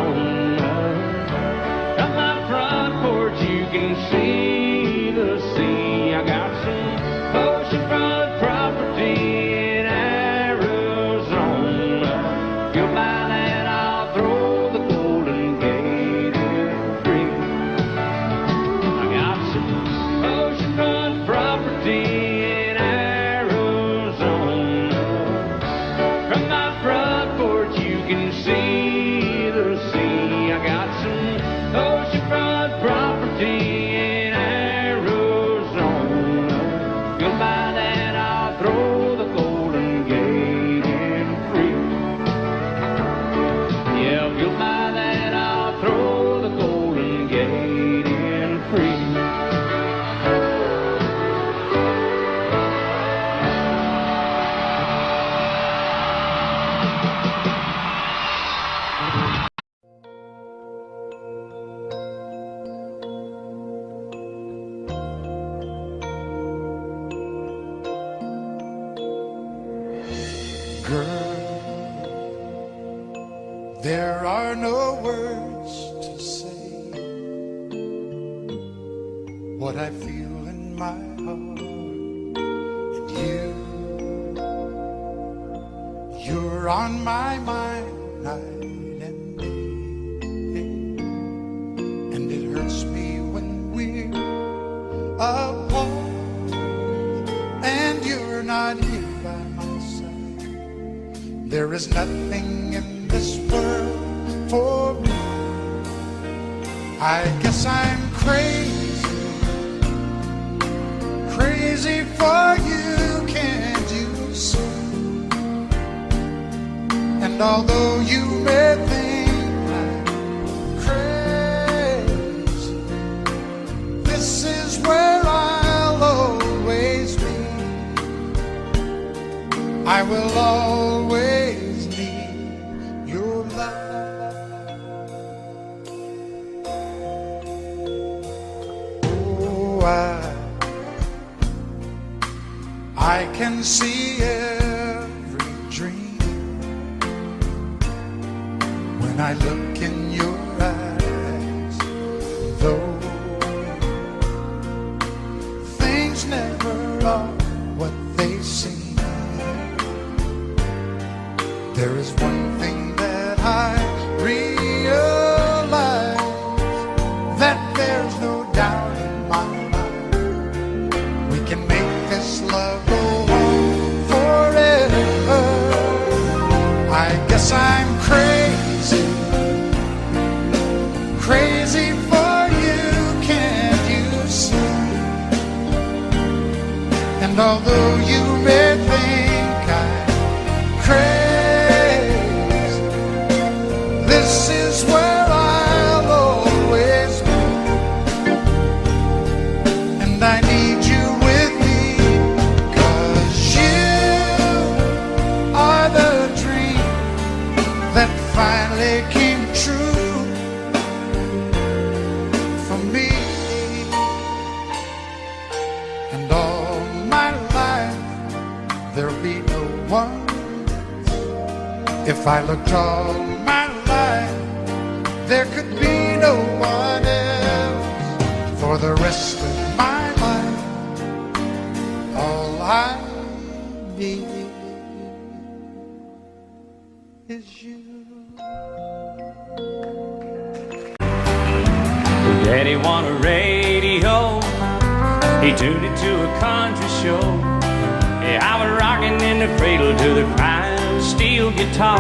From my front porch you can see the sea. I got some oceanfront property in Arizona. You'll buy that, I'll throw the Golden Gate in free. I got some oceanfront property in Arizona. From my front porch you can see the sea. I got some oceanfront property in Arizona. You'll buy that, I'll throw the Golden Gate in free. Yeah, if you'll buy that, I'll throw the Golden Gate in free. Girl, there are no words to say what I feel in my heart. And you're on my mind night and day. And it hurts me when we're apart and you're not here by my side. There is nothing in this world for me. I guess I'm crazy, crazy for you, can't you see? And although you may think I'm crazy, this is where I'll always be. I will always need your love. Oh, I can see every dream when I look in your eyes. Though things never are what they seem, there is one thing that I realize, that there's no doubt in my mind. We can make this love go on forever. I guess I'm crazy, crazy for you, can't you see? And although you may think I'm crazy, this is where I'll always be. If I looked all my life, there could be no one else. For the rest of my life, all I need is you. Daddy won a radio, he tuned it to a country show. Yeah, I was rocking in the cradle to the crying steel guitar.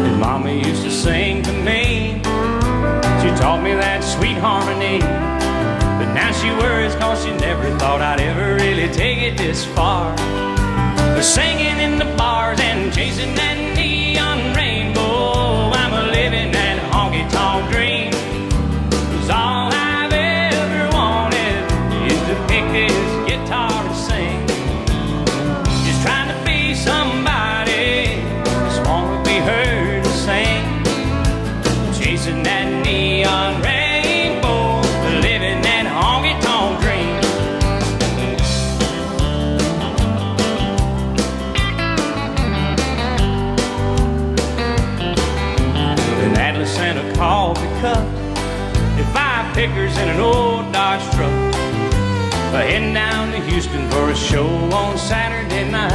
And Mama used to sing to me, she taught me that sweet harmony. But now she worries cause she never thought I'd ever really take it this far. But singing in the bars and chasing that neon rainbow, I'm a living that honky-tonk dream. 'Cause all I've ever wanted is to pick this guitar and sing. Just trying to be somebody, just wanna be heard to sing. Chasing that neon rainbow, living that honky-tonk dream. An Atlas and a coffee cup, and 5 pickers in an old Dodge truck. Heading down to Houston for a show on Saturday night.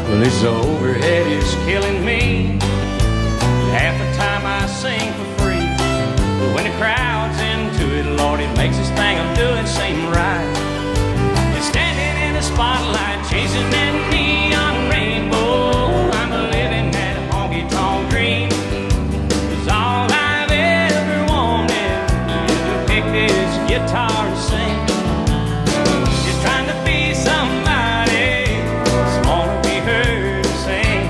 Well, this overhead is killing me. Half the time I sing for free, but when the crowd's into it, Lord, it makes this thing I'm doing seem right. And standing in the spotlight, chasing that neon rainbow, I'm living that honky-tonk dream. 'Cause all I've ever wanted is to pick this guitar and sing. Just trying to be somebody, just wanna be heard to sing.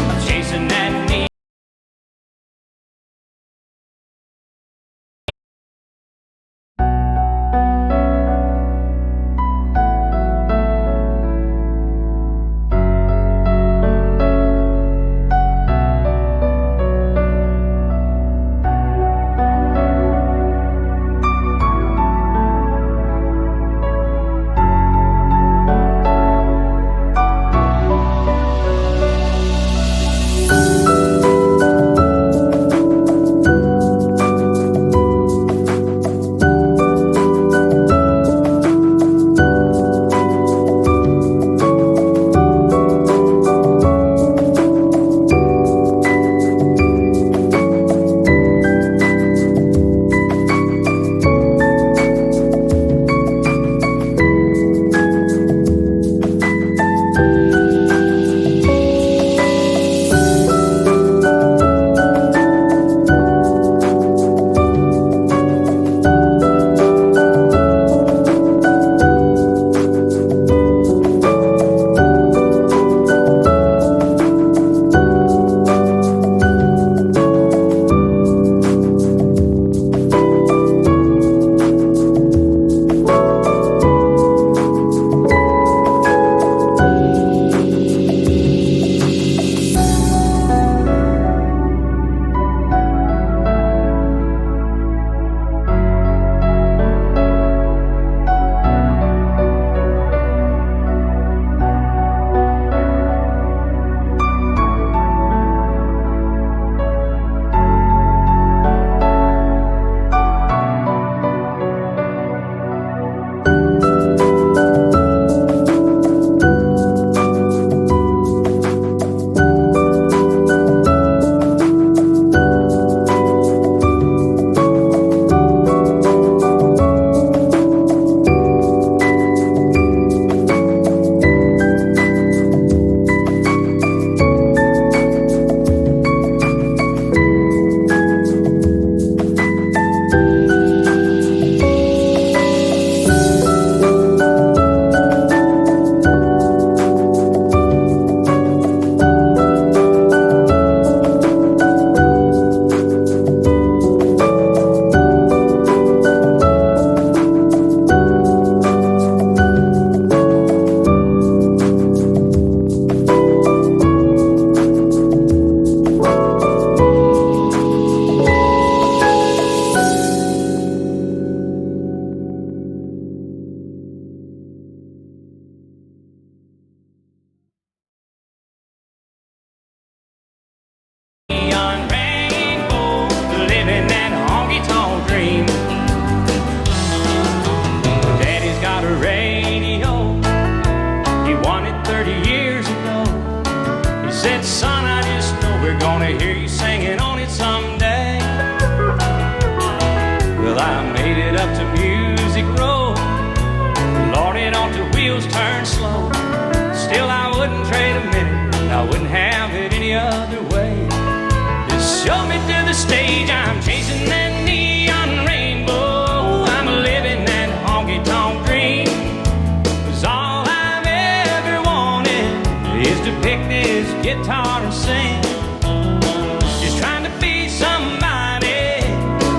I'm chasing that neon. Said, son, I just know we're gonna hear you singing on it someday. Well, I made it up to Music Row. Lord, it ought to wheels turn slow. Still, I wouldn't trade a minute, I wouldn't have it any other way. Just show me to the stage, I'm chasing that neon rainbow. I'm living that honky-tonk dream. 'Cause all I've ever wanted is to pick this guitar and sing. Just trying to be somebody,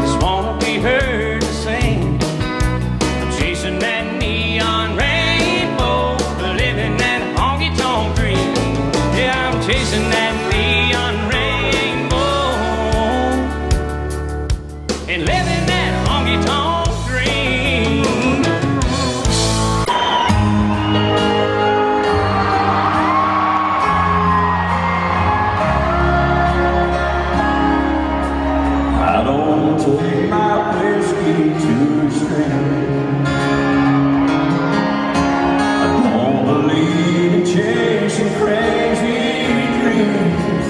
just wanna be heard to sing. I'm chasing that neon rainbow, living that honky-tonk dream. Yeah, I'm chasing that neon rainbow and living that honky-tonk dream. I don't take my whiskey to extreme. I don't believe in chasing crazy dreams.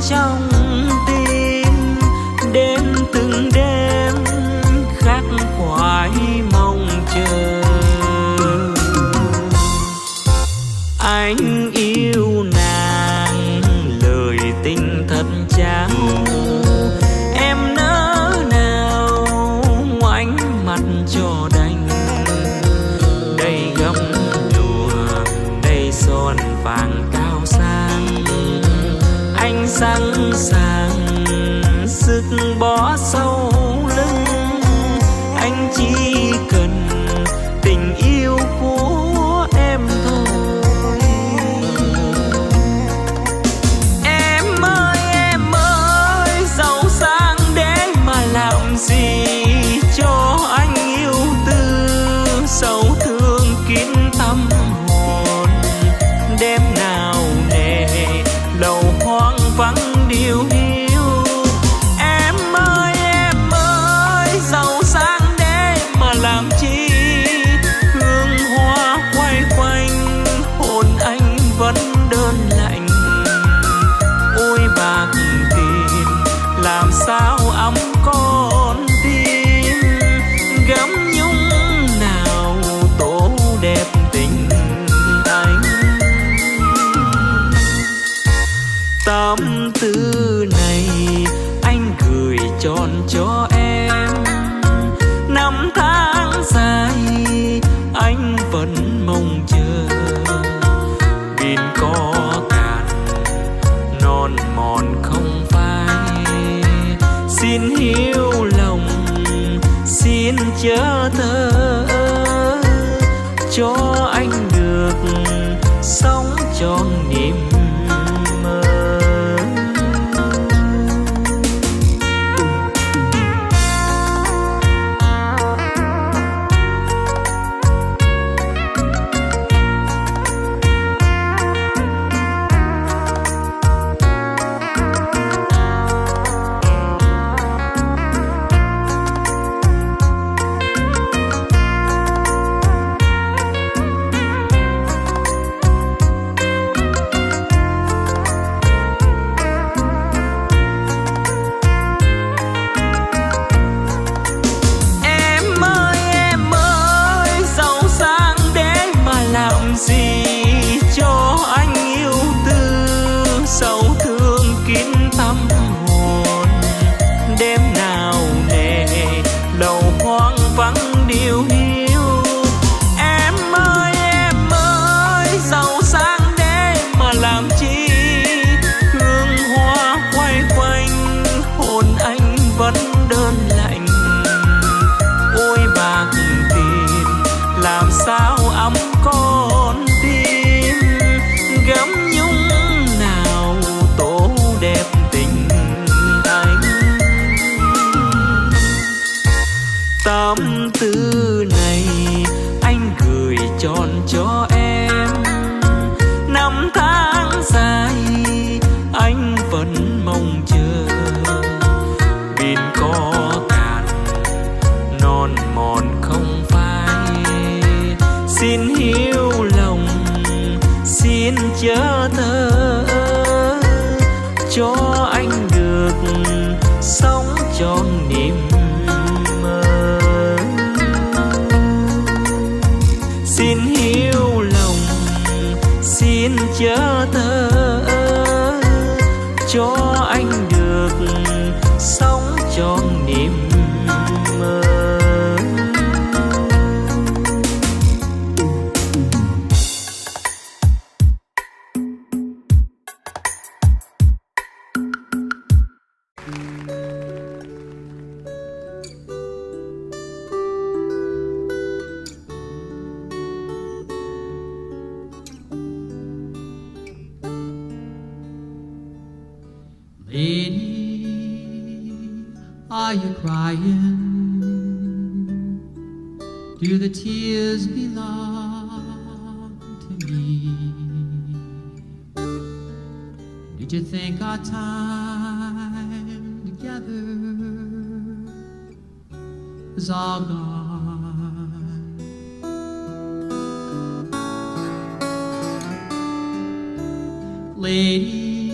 trong tim, đến từng đêm khắc khoải mong chờ. Anh yêu nàng lời tình thật trao, em nỡ nào ngoảnh mặt cho đành. Đây gấm lụa, đây son vàng cao sang, anh sẵn sàng sức bỏ sau lưng. Anh chỉ cần tình yêu của em thôi. Em ơi, giàu sang để mà làm gì cho anh yêu tư, sầu thương kín tâm hồn. Đêm nào nề lầu hoang vắng điều hiu. Em ơi, giàu sang để mà làm chi, hương hoa quay quanh hồn anh vẫn đơn lạnh. Ôi bạc tiền làm sao ấm con tim, gấm nhung nào tổ đẹp tình anh. Tâm tư này anh gửi tròn cho em, năm tháng dài anh vẫn mong chờ. Biển có cạn non mòn không phai, xin hiếu lòng xin chớ thơ, cho anh được sống trọn niềm mơ. Em ơi, giàu sang để mà làm gì cho anh yêu tư, sầu thương kín tâm hồn. Đêm nào nề lầu hoang vắng điều hiu. Em ơi, giàu sang để mà làm chi, hương hoa quay quanh hồn anh vẫn đơn lạnh. Ôi bạc tiền làm sao ấm con tim, gấm nhung nào tổ đẹp tình anh. Tâm tư này anh gửi tròn cho em, năm tháng dài anh vẫn mong chờ. Biển có cạn non mòn không phai, xin hiếu lòng xin chớ thơ, cho anh được sống trọn niềm mơ. Xin hiếu lòng xin chớ thơ, cho anh được sống trọn niềm mơ. Lady, are you crying? Do the tears belong to me? Did you think our time together is all gone? Lady,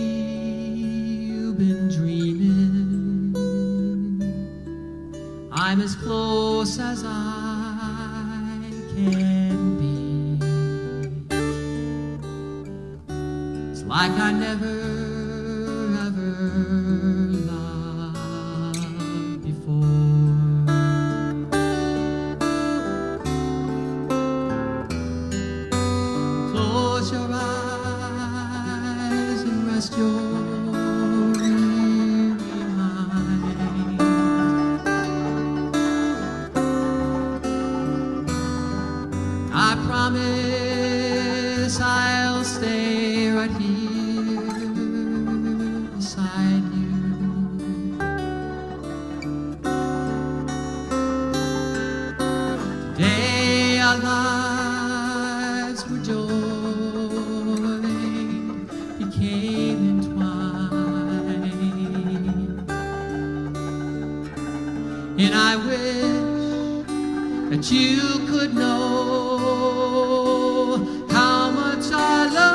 as close as I can be. It's like I never ever loved before. Close your eyes and rest your promise I'll stay right here beside you. Today our lives were joined, became entwined, and I wish that you could know how much I love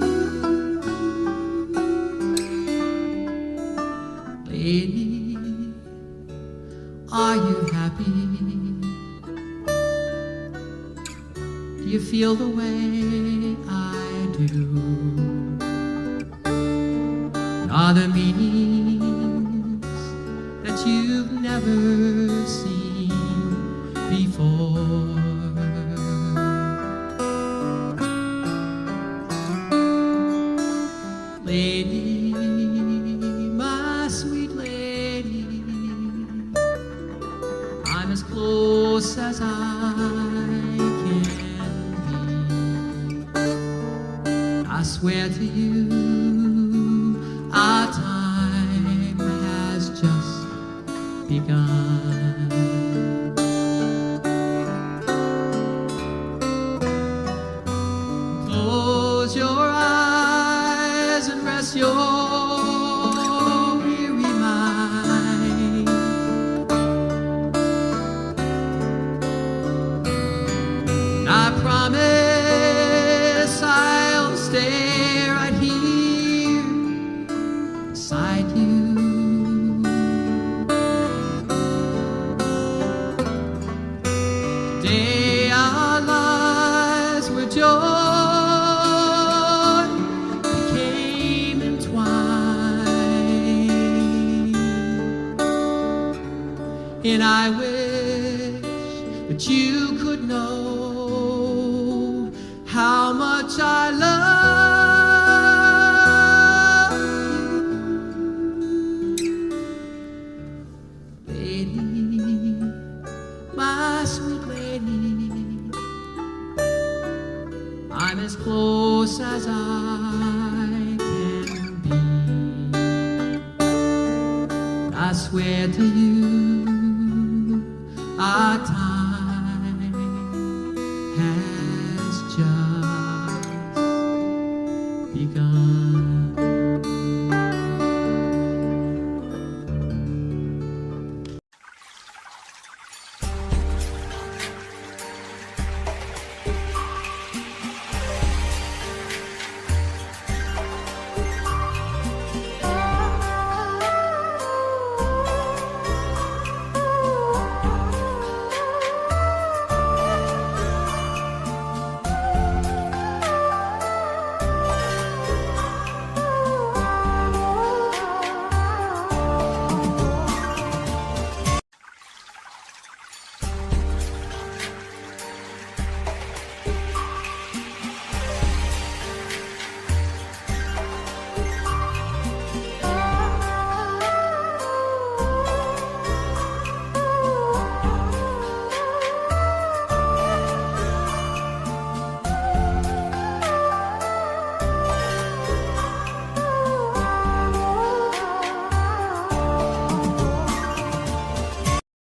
you. Lady, are you happy? Do you feel the way I do? Are there meanings that you've never seen before? Lady, my sweet lady, I'm as close as I can be. I swear to you, our time has just begun. Close your eyes and rest your weary mind. And I promise I'll stay right here beside you. Today our lives were joined, became entwined, and I wish that you could know how much I love you. Lady, my sweet lady, I'm as close as I can be. I swear to you, our